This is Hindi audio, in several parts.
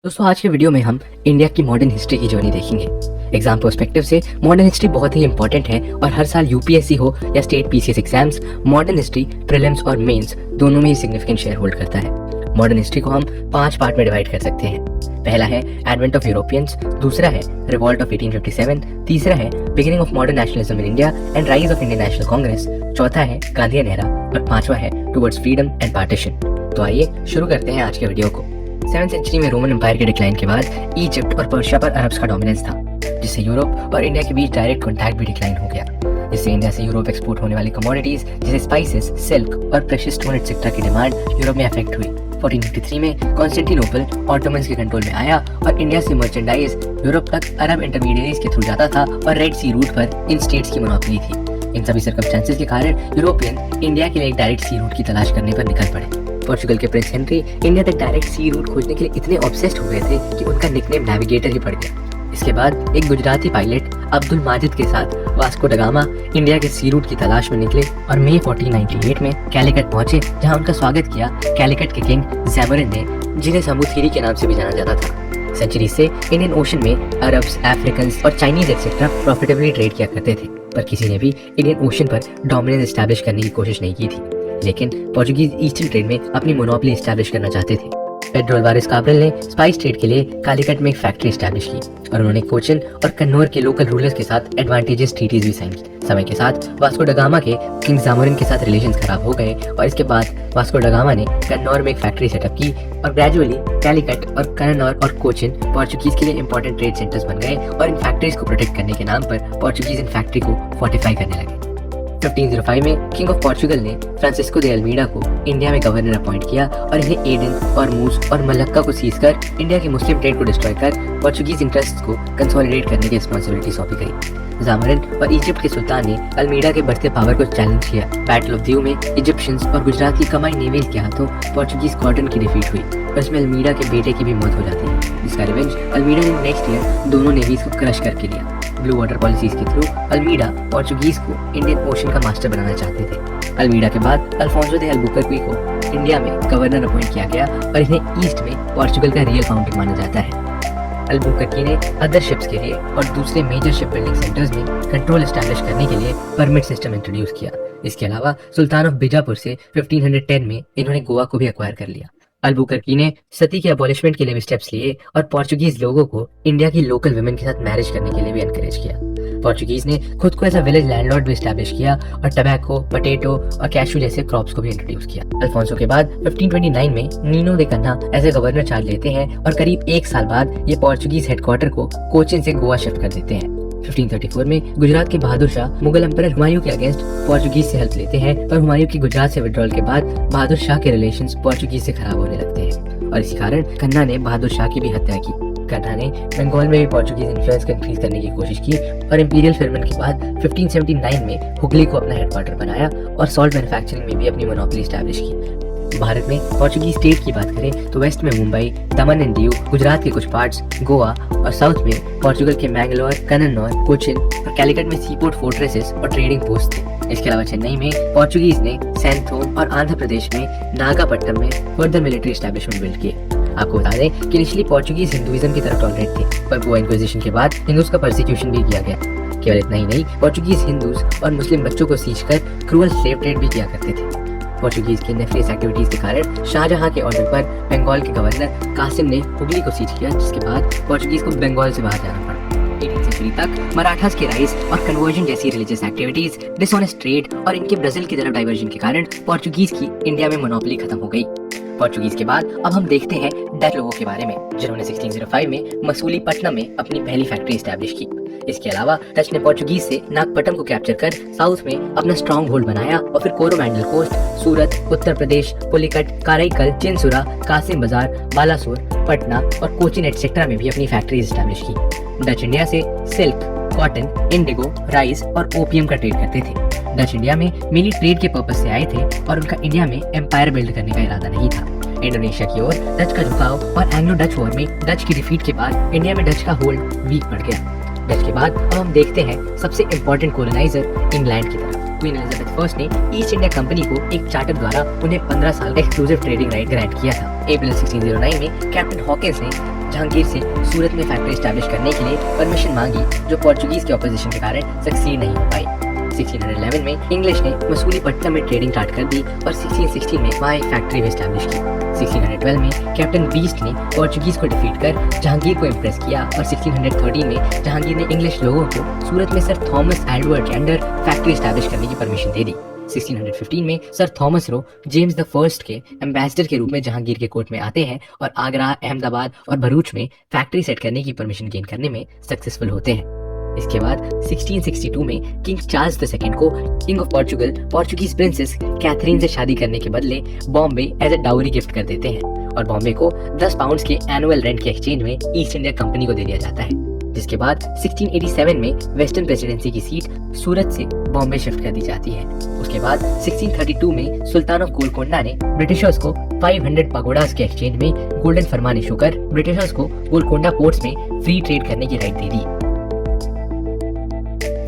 दोस्तों आज के वीडियो में हम इंडिया की मॉडर्न हिस्ट्री की जर्नी देखेंगे। एग्जाम पर्सपेक्टिव से मॉडर्न हिस्ट्री बहुत ही इंपॉर्टेंट है और हर साल यूपीएससी हो या state PCS exams modern history prelims और मेंस दोनों में ही सिग्निफिकेंट शेयर होल्ड करता है। मॉडर्न हिस्ट्री को हम 5 पार्ट में डिवाइड कर सकते हैं। पहला है एडवेंट ऑफ यूरोपियंस, दूसरा है रिवॉल्ट ऑफ 1857, तीसरा है beginning of modern nationalism in India and rise of Indian National Congress, चौथा है गांधीयन एरा और पांचवा है टुवर्ड्स फ्रीडम एंड पार्टीशन। तो आइए शुरू करते हैं आज के वीडियो को। 7th सेंचुरी में रोमन एम्पायर के डिक्लाइन के बाद इजिप्ट और पर्शिया पर अरब्स का डोमिनेंस था, जिससे यूरोप और इंडिया के बीच डायरेक्ट कॉन्टैक्ट भी डिक्लाइन हो गया। जिससे इंडिया से यूरोप एक्सपोर्ट होने वाली कमोडिटीज जैसे स्पाइसेस, सिल्क और प्रेशियस स्टोन एटसेट्रा की डिमांड यूरोप में अफेक्ट हुई। 1453 में कॉन्स्टेंटिनोपल ऑटोमन्स के कंट्रोल में आया और इंडिया से मर्चेंडाइज यूरोप तक अरब इंटरमीडिएरीज के थ्रू जाता था और रेड सी रूट पर इन स्टेट्स की मोनोपोली थी। इन सभी सर्कमस्टेंसेस के कारण यूरोपियन इंडिया के लिए एक डायरेक्ट सी रूट की तलाश करने पर निकल पड़े। पोर्चुगल के प्रिंस हेनरी इंडिया तक डायरेक्ट सी रूट खोजने के लिए इतने ऑब्सेस्ड हो गए थे कि उनका निकनेम नेविगेटर ही पड़ गया। इसके बाद एक गुजराती पायलट अब्दुल माजिद के साथ वास्को ड गामा इंडिया के सी रूट की तलाश में निकले और मई 1498 में कैलिकट पहुंचे, जहां उनका स्वागत किया कैलिकट के किंग जैमोरिन ने, जिन्हें समूथीरी के नाम से भी जाना जाता था। सेंचुरी से इंडियन ओशन में अरब्स, अफ्रीकन और चाइनीज एक्सेट्रा प्रॉफिटेबली ट्रेड किया करते थे, पर किसी ने भी इंडियन ओशन पर डोमिनेंस एस्टैब्लिश करने की कोशिश नहीं की थी। लेकिन पोर्चुगीज ईस्टर्न ट्रेड में अपनी मोनोपोली एस्टैब्लिश करना चाहते थे। पेड्रो अल्वारेस काब्रल ने स्पाइस ट्रेड के लिए कालीकट में एक फैक्ट्री एस्टैब्लिश की और उन्होंने कोचिन और कन्नौर के लोकल रूलर्स के साथ एडवांटेजेस ट्रीटीज भी साइन की। समय के साथ वास्को ड गामा के किंग जामोरिन के साथ रिलेशंस खराब हो गए और इसके बाद वास्को ड गामा ने कन्नौर में एक फैक्ट्री सेटअप की और ग्रेजुअली कैलिकट और कन्नौर और कोचिन पोर्चुगीज के लिए इंपॉर्टेंट ट्रेड सेंटर्स बन गए और इन फैक्ट्रीज को प्रोटेक्ट करने के नाम पर पोर्चुगीज इन फैक्ट्री को फोर्टिफाई करने लगे। 1505 में किंग ऑफ पोर्चुगल ने फ्रांसिस्को दे अल्मीडा को इंडिया में गवर्नर अपॉइंट किया और इन्हें एडन, ऑरमूज और मलक्का को सीज कर इंडिया के मुस्लिम ट्रेड को डिस्ट्रॉय कर पोर्चुगीज इंटरेस्ट्स को कंसोलिडेट करने की रिस्पांसिबिलिटी सौंपी गई। जामोरिन और इजिप्ट के सुल्तान ने अल्मीडा के बढ़ते पावर को चैलेंज किया। बैटल ऑफ दीव में इजिप्शियंस और गुजरात की कमाई नेवीज के हाथों पोर्चुगीज स्क्वाड्रन की डिफीट हुई और इसमें अल्मीडा के बेटे की भी मौत हो जाती है, जिसका रिवेंज अल्मीडा ने नेक्स्ट ईयर दोनों नेवीज को क्रश करके लिया। ब्लू वाटर पॉलिसीज के थ्रू अल्मीडा पोर्चुगीज को इंडियन ओशन का मास्टर बनाना चाहते थे। अल्मीडा के बाद अल्फोंसो दे अल्बुकर्क को इंडिया में गवर्नर अपॉइंट किया गया और इन्हें ईस्ट में पोर्चुगल का रियल फाउंडर माना जाता है। अल्बुकर्क ने अदर शिप्स के लिए और दूसरे मेजर शिप बिल्डिंग सेंटर्स में कंट्रोल एस्टैब्लिश करने के लिए परमिट सिस्टम इंट्रोड्यूस किया। इसके अलावा सुल्तान ऑफ बीजापुर से 1510 में इन्होंने गोवा को भी एक्वायर कर लिया। अल्बुकर्क ने सती के अबॉलिशमेंट के लिए भी स्टेप्स लिए और पोर्चुगीज लोगों को इंडिया की लोकल वुमेन के साथ मैरिज करने के लिए भी एनकरेज किया। पोर्चुगीज ने खुद को एज अ विलेज लैंडलॉर्ड भी एस्टैब्लिश किया और टबैको, पोटैटो और कैशू जैसे क्रॉप्स को भी इंट्रोड्यूस किया। अल्फोंसो के बाद 1529 में नीनो दे कन्ना एज ए गवर्नर चार्ज लेते हैं और करीब 1 साल बाद ये पोर्चुगीज हेडक्वार्टर को कोचिन से गोवा शिफ्ट कर देते हैं। 1534 में गुजरात के बहादुर शाह मुगल एम्परर हुमायूं के अगेंस्ट पोर्चुगीज से हेल्प लेते हैं और हुमायूं की गुजरात से विड्रॉल के बाद बहादुर शाह के रिलेशंस पोर्चुगीज से खराब होने लगते हैं और इसी कारण कन्ना ने बहादुर शाह की भी हत्या की। कन्ना ने बंगाल में भी पोर्चुगीज इन्फ्लुएंस को इंक्रीज करने की कोशिश की और इंपीरियल फिरमन के बाद 1579 में हुगली को अपना हेडक्वार्टर बनाया और सॉल्ट मैन्युफैक्चरिंग में भी अपनी मोनोपोली एस्टैब्लिश की। भारत में पोर्चुगीज स्टेट की बात करें तो वेस्ट में मुंबई, दमन एंड दीव, गुजरात के कुछ पार्ट्स, गोवा और साउथ में पोर्चुगल के मैंगलोर, कन्नौर, कोचिन और कैलिकट में सीपोर्ट फोर्ट्रेसेस और ट्रेडिंग पोस्ट थे। इसके अलावा चेन्नई में पोर्चुगीज ने सैंथोम और आंध्र प्रदेश में नागापट्टनम में फर्दर मिलिट्री एस्टैब्लिशमेंट बिल्ड किए। आपको बता दें कि इनिशियली पोर्चुगीज हिंदुइज्म की तरफ टॉलरेट थे, पर गोवा इंक्विजिशन के बाद हिंदूज का परसिक्यूशन भी किया गया। केवल इतना ही नहीं, पोर्चुगीज हिंदूज और मुस्लिम बच्चों को सींच कर क्रूअल स्लेव ट्रेड भी किया करते थे। पोर्चुगीज की नेफरियस एक्टिविटीज के कारण शाहजहां के ऑर्डर पर बंगाल के गवर्नर कासिम ने हुगली को सीज किया, जिसके बाद पोर्चुगीज को बंगाल से बाहर जाना पड़ा। 18th सेंचुरी तक मराठास के राइज और कन्वर्जन जैसी रिलीजियस एक्टिविटीज, डिसऑनेस्ट ट्रेड और इनके ब्राजील की तरफ डाइवर्जन के कारण पोर्चुगीज की इंडिया में मोनोपोली खत्म हो गई। पोर्चुगीज के बाद अब हम देखते हैं डच लोगों के बारे में, जिन्होंने 1605 में मसूलीपट्टनम में अपनी पहली फैक्ट्री एस्टैब्लिश की। इसके अलावा डच ने पोर्चुगीज से नागपट्टनम को कैप्चर कर साउथ में अपना स्ट्रॉन्ग होल्ड बनाया और फिर कोरोमंडल कोस्ट, सूरत, उत्तर प्रदेश, पुलिकट, कराईकल, चिंसुरा, कासिम बाजार, बालासोर, पटना और कोचिन एटसेट्रा में भी अपनी फैक्ट्री एस्टैब्लिश की। डच इंडिया से सिल्क, कॉटन, इंडिगो, राइस और ओपियम का ट्रेड करते थे। डच इंडिया में मेनली ट्रेड के पर्पस से आए थे और उनका इंडिया में एम्पायर बिल्ड करने का इरादा नहीं था। इंडोनेशिया की ओर डच का झुकाव और एंग्लो डच वॉर में डच की डिफीट के बाद इंडिया में डच का होल्ड वीक पड़ गया। डच के बाद अब हम देखते हैं सबसे इम्पोर्टेंट कोलोनाइजर इंग्लैंड की तरफ। क्वीन एलिजाबेथ फर्स्ट ने ईस्ट इंडिया कंपनी को एक चार्टर द्वारा उन्हें 15 साल एक्सक्लूसिव ट्रेडिंग राइट ग्रांट किया था। अप्रैल 1609 में कैप्टन हॉकिंस ने जहांगीर से सूरत में फैक्ट्री स्टैब्लिश करने के लिए परमिशन मांगी, जो पोर्चुगीज के ऑपोजिशन के कारण सक्सीड नहीं हो पाई। 1611 में इंग्लिश ने मसूलीपट्टनम में ट्रेडिंग स्टार्ट कर दी और 1616 में वहाँ एक फैक्ट्री भी स्टैब्लिश की। 1612 में कैप्टन बीस्ट ने पोर्चुगीज को डिफीट कर जहांगीर को इम्प्रेस किया और 1613 में जहांगीर ने इंग्लिश लोगों को सूरत में सर थॉमस एडवर्ड के अंडर फैक्ट्री स्टैब्लिश करने की परमिशन दे दी। 1615 में sir Thomas Roe James the first के एम्बेसडर के रूप में जहांगीर के कोर्ट में आते हैं और आगरा, अहमदाबाद और भरूच में फैक्ट्री सेट करने की परमिशन गेन करने में सक्सेसफुल होते हैं। इसके बाद 1662 में किंग चार्ल्स II को King of Portugal Portuguese princess Catherine से शादी करने के बदले Bombay as a dowry gift कर देते हैं और बॉम्बे को 10 पाउंड्स के एनुअल रेंट के एक्सचेंज में ईस्ट इंडिया कंपनी को दे दिया जाता है। जिसके बाद 1687 में वेस्टर्न प्रेसिडेंसी की सीट सूरत से बॉम्बे शिफ्ट कर दी जाती है। उसके बाद 1632 में सुल्तान ऑफ गोलकोंडा ने ब्रिटिशर्स को 500 पगोडास के एक्सचेंज में गोल्डन फरमान इशू कर ब्रिटिशर्स को गोलकोंडा पोर्ट्स में फ्री ट्रेड करने की right they the.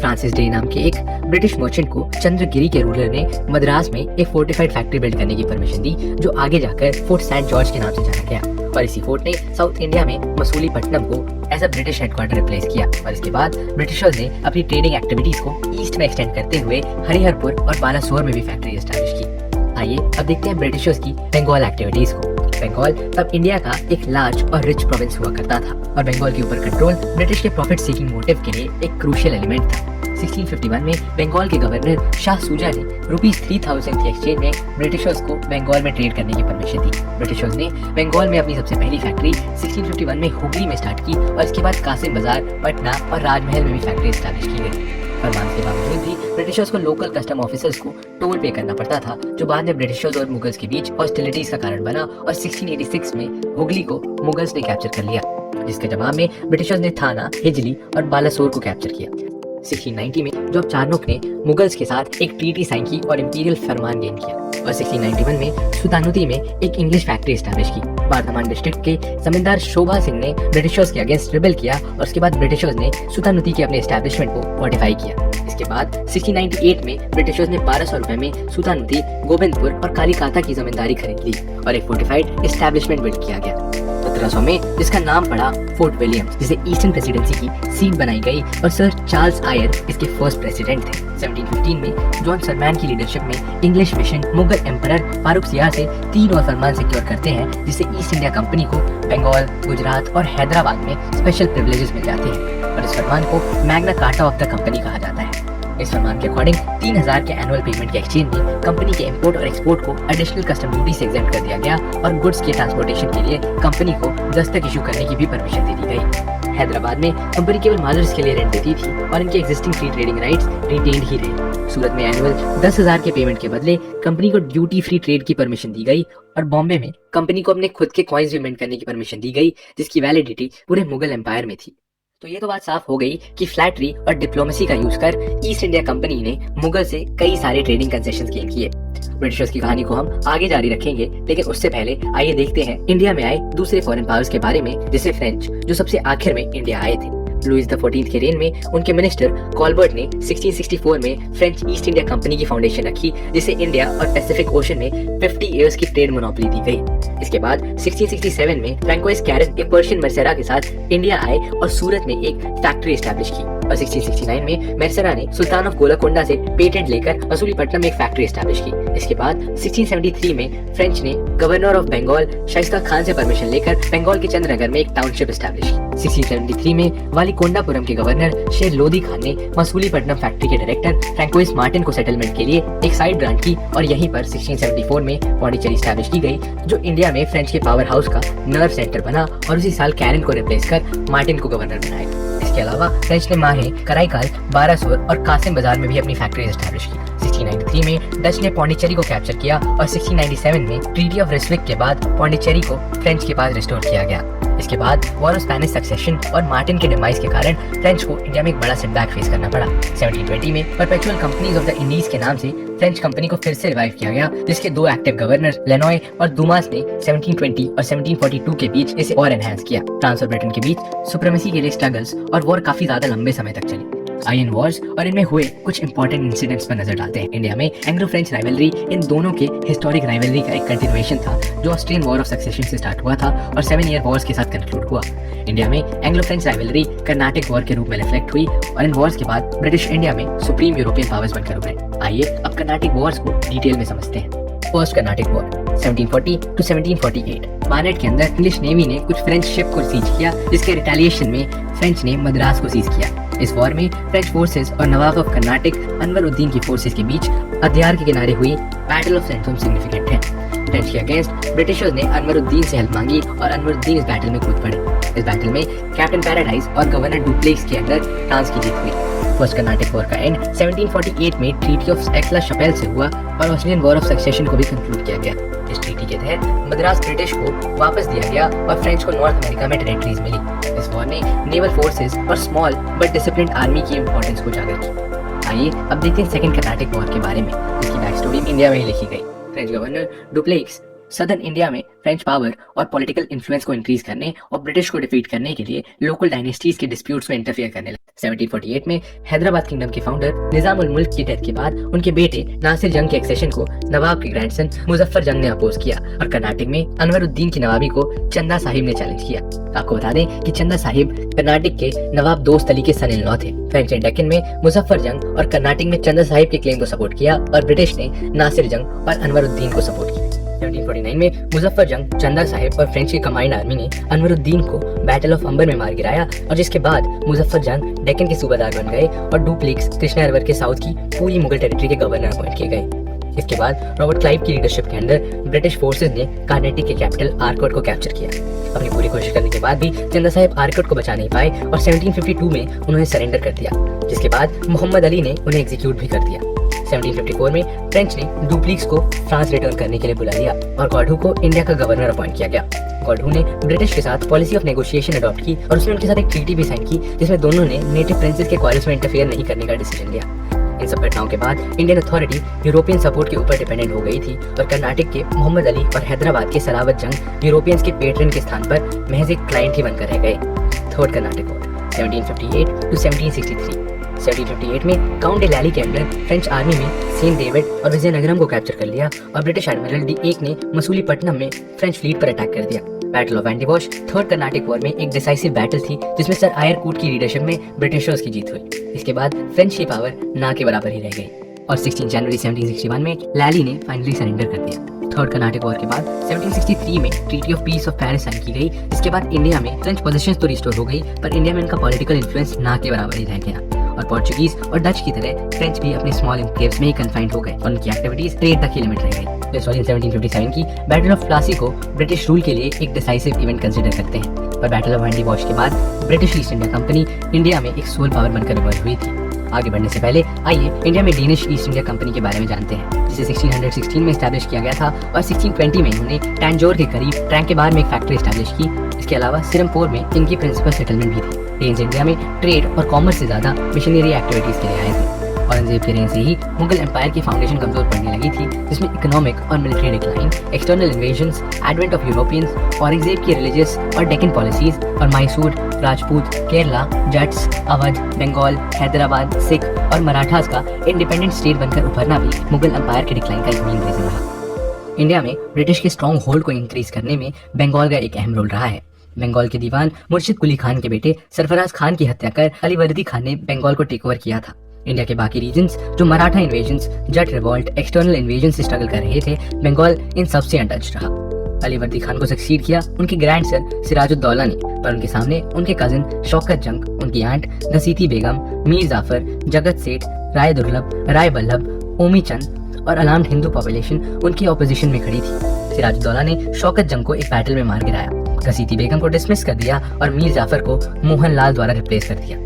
Francis day नाम के एक ब्रिटिश मर्चेंट को चंद्रगिरी के रूलर ने मद्रास में एक फोर्टिफाइड फैक्ट्री बिल्ड करने की परमिशन दी, जो आगे जाकर फोर्ट सेंट जॉर्ज के नाम से जाना गया और इसी फोर्ट ने साउथ इंडिया में मसूलीपट्टनम को as a British headquarter replace किया। और इसके बाद ब्रिटिशर्स ने अपनी ट्रेडिंग एक्टिविटीज को ईस्ट में एक्सटेंड करते हुए हरिहरपुर और बालासोर में भी फैक्ट्री एस्टैब्लिश की। आइए अब देखते हैं ब्रिटिशर्स की बंगाल एक्टिविटीज को। बंगाल तब इंडिया का एक लार्ज और रिच प्रोविंस हुआ करता था और बंगाल के ऊपर कंट्रोल ब्रिटिश के प्रॉफिट सीकिंग मोटिव के लिए एक क्रूशियल एलिमेंट था। 1651 में बंगाल के गवर्नर शाह सूजा ने ₹3000 के एक्सचेंज में ब्रिटिशर्स को बंगाल में ट्रेड करने की परमिशन दी। ब्रिटिशर्स ने बंगाल में अपनी सबसे पहली फैक्ट्री 1651 में हुगली में स्टार्ट की और इसके बाद कासिम बाजार, पटना और राजमहल में भी फैक्ट्री स्टैब्लिश की गई। फरमान के बावजूद भी ब्रिटिशर्स को लोकल कस्टम ऑफिसर्स को टोल पे करना पड़ता था, जो बाद में ब्रिटिशर्स और मुगल्स के बीच हॉस्टिलिटीज का कारण बना और 1686 में हुगली को मुगल्स ने कैप्चर कर लिया, जिसके जवाब में ब्रिटिशर्स ने थाना, हिजली और बालासोर को कैप्चर किया। 1690 में जॉब चार्नोक ने मुगल्स के साथ एक ट्रीटी साइन की और इंपीरियल फरमान गेन किया और 1691 में सुल्तानुती में एक इंग्लिश फैक्ट्री एस्टैब्लिश की। बार्धमान डिस्ट्रिक्ट के जमींदार शोभा सिंह ने ब्रिटिशर्स के अगेंस्ट रिबेल किया और उसके बाद ब्रिटिशर्स ने सुल्तानुती के अपने एस्टैब्लिशमेंट को फोर्टिफाई किया। इसके बाद 1698 में ब्रिटिशर्स ने 1200 रुपए में सुल्तानुती, गोविंदपुर और कालीकाता की जमींदारी खरीद ली और एक फोर्टिफाइड एस्टैब्लिशमेंट बिल्ड किया गया 1700 में, जिसका नाम पड़ा फोर्ट विलियम्स, जिसे ईस्टर्न प्रेसिडेंसी की सीट बनाई गई और सर चार्ल्स आयर इसके फर्स्ट प्रेसिडेंट थे। 1715 में जॉन सरमैन की लीडरशिप में English mission Mughal emperor Farrukhsiyar से 3 और फरमान सिक्योर करते हैं, जिससे ईस्ट इंडिया कंपनी को बंगाल, गुजरात और हैदराबाद में स्पेशल प्रिविलेजेस मिल जाते हैं और इस फरमान को Magna carta of the company कहा जाता है। इस फरमान के अकॉर्डिंग 3000 के एनुअल पेमेंट के एक्सचेंज में कंपनी के इंपोर्ट और एक्सपोर्ट को एडिशनल कस्टम ड्यूटी से एग्जेम्प्ट कर दिया गया और गुड्स के ट्रांसपोर्टेशन के लिए कंपनी को दस्तक इशू करने की भी परमिशन दे दी गई। हैदराबाद में कंपनी केवल मार्जर्स के लिए रेंट देती थी और इनके existing free trading rights retained ही रहे। सूरत में एनुअल 10,000 के पेमेंट के बदले कंपनी को ड्यूटी फ्री ट्रेड की परमिशन दी गई और बॉम्बे में कंपनी को अपने खुद के कॉइन्स भी मिंट करने की परमिशन दी गई, जिसकी वैलिडिटी पूरे मुगल एम्पायर में थी। तो ये तो बात साफ हो गई कि फ्लैटरी और डिप्लोमेसी का यूज कर ईस्ट इंडिया कंपनी ने मुगल से कई सारे ट्रेडिंग कंसेशंस गेन किए। ब्रिटिशर्स की कहानी को हम आगे जारी रखेंगे, लेकिन उससे पहले आइए देखते हैं इंडिया में आए दूसरे फॉरेन पावर्स के बारे में, जैसे फ्रेंच, जो सबसे आखिर में इंडिया आए थे। लुइस द 14 के रेन में उनके मिनिस्टर कॉलबर्ट ने 1664 में फ्रेंच ईस्ट इंडिया कंपनी की फाउंडेशन रखी, जिसे इंडिया और पैसिफिक ओशन में 50 इयर्स की ट्रेड मोनोपोली दी गई। इसके बाद 1667 में फ्रैंकोइस कैरन एक पर्शियन मर्सेरा के साथ इंडिया आए और सूरत में एक फैक्ट्री एस्टैब्लिश की और 1669 में मर्सेरा ने सुल्तान ऑफ गोलकोंडा से पेटेंट लेकर मसूलीपट्टनम में एक फैक्ट्री एस्टैब्लिश की। इसके बाद 1673 में फ्रेंच ने गवर्नर ऑफ बंगाल शाइस्ता खान से परमिशन लेकर बंगाल के चंद्रनगर में एक टाउनशिप एस्टैब्लिश की। 1673 में वालीकोंडापुरम के गवर्नर शेर लोदी खान ने मसूलीपट्टनम फैक्ट्री के डायरेक्टर फ्रैंकोइस मार्टिन को सेटलमेंट के लिए एक साइट ग्रांट की और यहीं पर 1674 में पौंडीचेरी एस्टैब्लिश की गई, जो इंडिया में फ्रेंच के पावर हाउस का नर्व सेंटर बना और उसी साल कैरन को रिप्लेस कर मार्टिन को गवर्नर बनाया। इसके अलावा फ्रेंच ने माहे, कराईकाल, बारासोर और कासिम बाजार में भी अपनी फैक्ट्री एस्टैब्लिश की। 1693 में डच ने पौंडीचेरी को कैप्चर किया और 1697 में ट्रीटी ऑफ रिस्विक के बाद पौंडीचेरी को फ्रेंच के पास रिस्टोर किया गया। इसके बाद वॉर ऑफ स्पेनिश सक्सेशन और मार्टिन के डिमाइस के कारण फ्रेंच को इंडिया में एक बड़ा सेटबैक फेस करना पड़ा। 1720 में perpetual companies of the Indies के नाम से फ्रेंच कंपनी को फिर से रिवाइव किया गया, जिसके 2 एक्टिव गवर्नर लेनॉय और दुमास ने 1720 और 1742 के बीच इसे और एनहांस किया। फ्रांस और ब्रिटेन के बीच सुप्रीमेसी के लिए स्ट्रगल्स और वॉर काफी ज्यादा लंबे समय तक चली। आइए इन वॉर्स और इनमें हुए कुछ इंपॉर्टेंट इंसिडेंट्स पर नजर डालते हैं। इंडिया में एंग्लो फ्रेंच राइवलरी इन दोनों के हिस्टोरिक राइवलरी का एक कंटिन्यूएशन था जो ऑस्ट्रियन वॉर ऑफ सक्सेशन से स्टार्ट हुआ था और 7 ईयर वॉर्स के साथ कंक्लूड हुआ। इंडिया में Anglo French rivalry Carnatic war के रूप में रिफ्लेक्ट हुई और इन वॉर्स के बाद ब्रिटिश इंडिया में सुप्रीम यूरोपियन पावर्स बनकर उभरे। आइए अब कर्नाटिक वॉर्स को डिटेल में समझते हैं। First Carnatic war 1740 to 1748। बानेट के अंदर इंग्लिश नेवी ने कुछ फ्रेंच शिप को सीज किया, जिसके रिटेलिएशन में फ्रेंच ने मद्रास को सीज किया। इस वॉर में फ्रेंच फोर्सेस और नवाब ऑफ कर्नाटिक अनवरुद्दीन की फोर्सेस के बीच अद्यार के किनारे हुई बैटल ऑफ सेंटोम सिग्निफिकेंट है। फ्रेंच के अगेंस्ट ब्रिटिशर्स ने अनवरुद्दीन से हेल्प मांगी और अनवरुद्दीन इस बैटल में कूद पड़े। इस बैटल में कैप्टन पैराडाइज और गवर्नर डुप्लेक्स के अंदर फ्रांस की जीत हुई। फर्स्ट कर्नाटिक वॉर का एंड 1748 में ट्रीटी ऑफ एक्स-ला-शापेल से हुआ और ऑस्ट्रियन वॉर ऑफ सक्सेशन को भी कंक्लूड किया गया। इस ट्रीटी के तहत मद्रास ब्रिटिश को वापस दिया गया और फ्रेंच को नॉर्थ अमेरिका में टेरिटरीज मिली। इस वॉर ने नेवल फोर्सेस और स्मॉल बट डिसिप्लिन्ड आर्मी की इंपॉर्टेंस को उजागर की। आइए अब देखते हैं सेकंड कर्नाटिक वॉर के बारे में, जिसकी बैक स्टोरी इंडिया में ही लिखी गई। French governor duplex southern India में फ्रेंच पावर और पॉलिटिकल इन्फ्लुएंस को इंक्रीज करने और ब्रिटिश को डिफीट करने के लिए लोकल डायनेस्टीज के डिस्प्यूट्स में इंटरफेयर करने लगे। 1748 में हैदराबाद किंगडम के फाउंडर निजाम उल मुल्क की डेथ के बाद उनके बेटे नासिर जंग के एक्सेशन को नवाब के ग्रैंडसन मुजफ्फर जंग ने अपोज किया और कर्नाटक में अनवरुद्दीन की नवाबी को चंदा साहिब ने चैलेंज किया। आपको बता दें कि चंदा साहिब कर्नाटक के नवाब दोस्त अली के सन इन लॉ थे। फ्रेंच एंड डेक्कन में मुजफ्फर जंग और कर्नाटक में चंदा साहिब के क्लेम को सपोर्ट किया और ब्रिटिश ने नासिर जंग और अनवरुद्दीन को सपोर्ट किया। 1749 में मुजफ्फर जंग, चंदा साहिब और फ्रेंच की कमांड आर्मी ने अनवरुद्दीन को बैटल ऑफ अंबर में मार गिराया और जिसके बाद मुजफ्फर जंग डेक्कन के सूबादार बन गए और डुप्लेक्स कृष्णा रिवर के साउथ की पूरी मुगल टेरिटरी के गवर्नर अपॉइंट किए गए। इसके बाद रॉबर्ट क्लाइव की लीडरशिप के अंदर ब्रिटिश फोर्सेस ने कार्नेटिक के कैपिटल आर्कोट को कैप्चर किया। अपनी पूरी कोशिश करने के बाद भी चंदा साहिब आर्कोट को बचा नहीं पाए और 1752 में उन्होंने सरेंडर कर दिया, जिसके बाद मोहम्मद अली ने उन्हें एग्जीक्यूट भी कर दिया। 1754 में फ्रेंच ने डुप्लेक्स को फ्रांस रिटर्न करने के लिए बुला लिया और गॉडहू को इंडिया का गवर्नर अपॉइंट किया गया। गॉडहू ने ब्रिटिश के साथ पॉलिसी ऑफ नेगोशिएशन अडॉप्ट की और उसने उनके साथ एक ट्रीटी भी साइन की जिसमें दोनों ने नेटिव प्रिंसेस के क्वारल्स में इंटरफेयर नहीं करने का डिसीजन लिया। इन सब घटनाओं के बाद इंडियन अथॉरिटी यूरोपियन सपोर्ट के ऊपर डिपेंडेंट हो गई थी और कर्नाटक के मोहम्मद अली और हैदराबाद के सलावत जंग यूरोपियंस के पेट्रन के स्थान पर महज एक क्लाइंट ही बनकर रह गए। Third Karnataka war 1758 to 1763। 1758 में काउंट डिलाली के अंडर फ्रेंच आर्मी में सेंट डेविड और विजयनगरम को कैप्चर कर लिया और ब्रिटिश एडमिरल डी एक ने मसूलीपट्टनम में फ्रेंच फ्लीट पर अटैक कर दिया। Battle of Wandiwash third Carnatic war में एक डिसाइसिव बैटल थी जिसमें सर आयरकूट की लीडरशिप में ब्रिटिशर्स की जीत हुई। इसके बाद फ्रेंच की पावर ना के बराबर ही रह गई और 16 जनवरी 1761 में लैली ने फाइनली सरेंडर कर दिया। थर्ड कर्नाटिक वॉर के बाद 1763 में treaty of peace of Paris sign की गई। इसके बाद इंडिया में फ्रेंच पोजीशंस तो रिस्टोर हो गई पर इंडिया में इनका पॉलिटिकल इन्फ्लुएंस ना के बराबर ही रह गया और पोर्चुगीज और डच की तरह फ्रेंच भी अपने स्मॉल एनक्लेव्स में ही कन्फाइंड हो गए और उनकी एक्टिविटीज ट्रेड तक ही लिमिट रह गई। 1757 की बैटल ऑफ प्लासी को ब्रिटिश रूल के लिए एक डिसाइसिव इवेंट कंसिडर करते हैं, पर बैटल ऑफ एंटीवॉश के बाद British east India company India में एक सोल पावर बनकर इवॉल्व हुई थी। आगे बढ़ने से पहले आइए इंडिया में डेनिश ईस्ट इंडिया कंपनी के बारे में जानते हैं, जिसे 1616 में एस्टैब्लिश किया गया था और 1620 में इन्होंने टैंजोर के करीब ट्रैंक के बाहर में एक फैक्ट्री एस्टैब्लिश की। इसके अलावा सिरमपुर में इनकी प्रिंसिपल सेटलमेंट भी थी। डेन्स इंडिया में ट्रेड और कॉमर्स से ज्यादा मिशनरी एक्टिविटीज के लिए आए थे। औरंगजेब के रेन से ही मुगल एम्पायर की फाउंडेशन कमजोर पड़ने लगी थी, जिसमें इकोनॉमिक और military decline, external invasions, advent of Europeans, Aurangzeb की रिलीजियस और डेक्कन पॉलिसीज और मैसूर, राजपूत, केरला, जट्स, अवध, बंगाल, हैदराबाद, सिख और मराठास का इंडिपेंडेंट स्टेट बनकर उभरना भी मुगल एम्पायर के डिक्लाइन का एक मेन रीजन रहा। इंडिया में ब्रिटिश के स्ट्रॉन्ग होल्ड को इंक्रीज करने में बंगाल का एक अहम रोल रहा है। बंगाल के दीवान मुर्शिद कुली खान के बेटे सरफराज खान की हत्या कर अलीवर्दी खान ने बंगाल को टेक ओवर किया था। इंडिया के बाकी रीजन्स जो मराठा इन्वेजन्स, जट रिवॉल्ट, एक्सटर्नल इन्वेजन से स्ट्रगल कर रहे थे, बंगाल इन सबसे अनटच्ड रहा। अलीवर्दी खान को सक्सीड किया उनके ग्रैंडसन सिराजुद्दौला ने, पर उनके सामने उनके कजिन शौकत जंग, उनकी आंट घसीती बेगम, मीर जाफर, जगत सेठ, राय दुर्लभ, राय बल्लभ, ओमी चंद और अलार्म्ड हिंदू पॉपुलेशन उनकी ऑपोजिशन में खड़ी थी। सिराजुद्दौला ने शौकत जंग को एक बैटल में मार गिराया, घसीती बेगम को डिसमिस कर दिया और मीर जाफर को मोहन लाल द्वारा रिप्लेस कर दिया।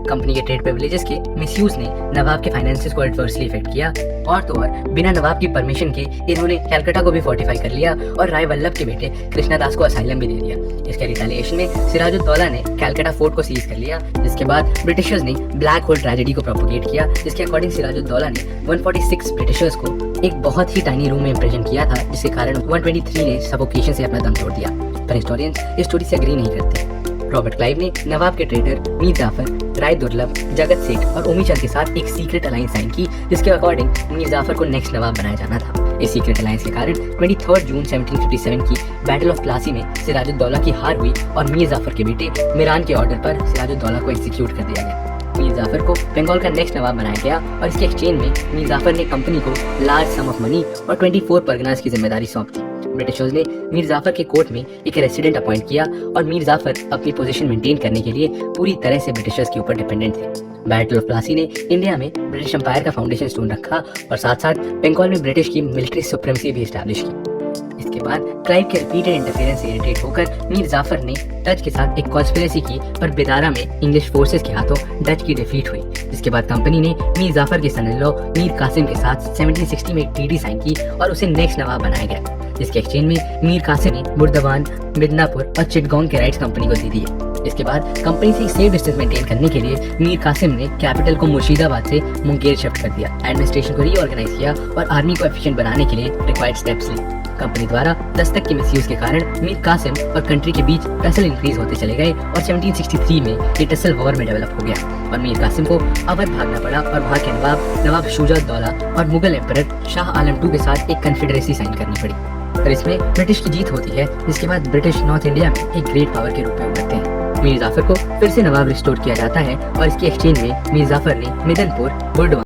कंपनी के ट्रेड प्रिविलेजेस के मिसयूज ने नवाब के फाइनेंसेस को एडवर्सली इफेक्ट किया और तो और बिना नवाब की परमिशन के इन्होंने कलकत्ता को भी फोर्टिफाई कर लिया और राय वल्लभ के बेटे कृष्णदास को असाइलम भी दे दिया। इसके रिटेलिएशन में सिराजुद्दौला ने कलकत्ता फोर्ट को सीज कर लिया, जिसके बाद ब्रिटिशर्स ने ब्लैक होल ट्रेजेडी को प्रोपोगेट किया, जिसके अकॉर्डिंग सिराजुद्दौला ने 146 ब्रिटिशर्स को एक बहुत ही टाइनी रूम में इम्प्रिजन किया था, जिसके कारण 123 ने सफोकेशन से अपना दम तोड़ दिया। पर हिस्टोरियंस इस स्टोरी से एग्री नहीं करते। रॉबर्ट क्लाइव ने नवाब के ट्रेडर मीर जाफर, राय दुर्लभ, जगत सेठ और ओमी चंद के साथ एक सीक्रेट अलायंस साइन की, जिसके अकॉर्डिंग मीर जाफर को नेक्स्ट नवाब बनाया जाना था। इस सीक्रेट अलायंस के कारण 23 जून 1757 की बैटल ऑफ प्लासी में सिराजुद्दौला की हार हुई और मीर जाफर के बेटे मिरान के ऑर्डर पर सिराजुद्दौला को एग्जीक्यूट कर दिया गया। मीर जाफर को बंगाल का नेक्स्ट नवाब बनाया गया और इसके एक्सचेंज में मीर जाफर ने कंपनी को लार्ज सम ऑफ मनी और 24 परगनास की जिम्मेदारी सौंप दी। ब्रिटिशर्स ने मीर जाफर के कोर्ट में एक रेसिडेंट अपॉइंट किया और मीर जाफर अपनी पोजीशन मेंटेन करने के लिए पूरी तरह से ब्रिटिशर्स के ऊपर डिपेंडेंट थे। बैटल ऑफ प्लासी ने इंडिया में ब्रिटिश एम्पायर का फाउंडेशन स्टोन रखा और साथ साथ बंगाल में ब्रिटिश की मिलिट्री सुप्रीमेसी भी एस्टैब्लिश की। इसके बाद क्लाइव के रिपीटेड इंटरफेरेंस से इरिटेट होकर मीर जाफर ने डच के साथ एक कॉन्स्पिरेसी की, पर बेदारा में इंग्लिश फोर्सेस के हाथों डच की डिफीट हुई। इसके बाद कंपनी ने मीर जाफर के सन-इन-लॉ मीर कासिम के साथ 1760 में एक ट्रीटी साइन की और उसे नेक्स्ट नवाब बनाया गया, जिसके एक्सचेंज में मीर कासिम ने बुर्दवान, मिदनापुर और चिटगांव के राइट्स कंपनी को दे दिए। इसके बाद कंपनी से सेफ डिस्टेंस मेंटेन करने के लिए मीर कासिम ने कैपिटल को मुर्शिदाबाद से मुंगेर शिफ्ट कर दिया, एडमिनिस्ट्रेशन को रीऑर्गेनाइज किया और आर्मी को एफिशिएंट बनाने के लिए रिक्वायर्ड स्टेप्स लिए। कंपनी द्वारा दस्तक के मिसयूज के कारण मीर कासिम और कंट्री के बीच टसल इंक्रीज होते चले गए और 1763 में ये टसल वॉर में डेवलप हो गया और मीर कासिम को अवध भागना पड़ा और वहाँ के नवाब शुजा-उद-दौला और मुगल एम्परर शाह आलम II के साथ एक कन्फेडरेसी साइन करनी पड़ी और इसमें ब्रिटिश की जीत होती है, जिसके बाद ब्रिटिश नॉर्थ इंडिया में एक ग्रेट पावर के रूप में उभरते हैं। मीर जाफर को फिर से नवाब रिस्टोर किया जाता है और इसके एक्सचेंज में मीर जाफर ने मिदनपुर, बुर्दवान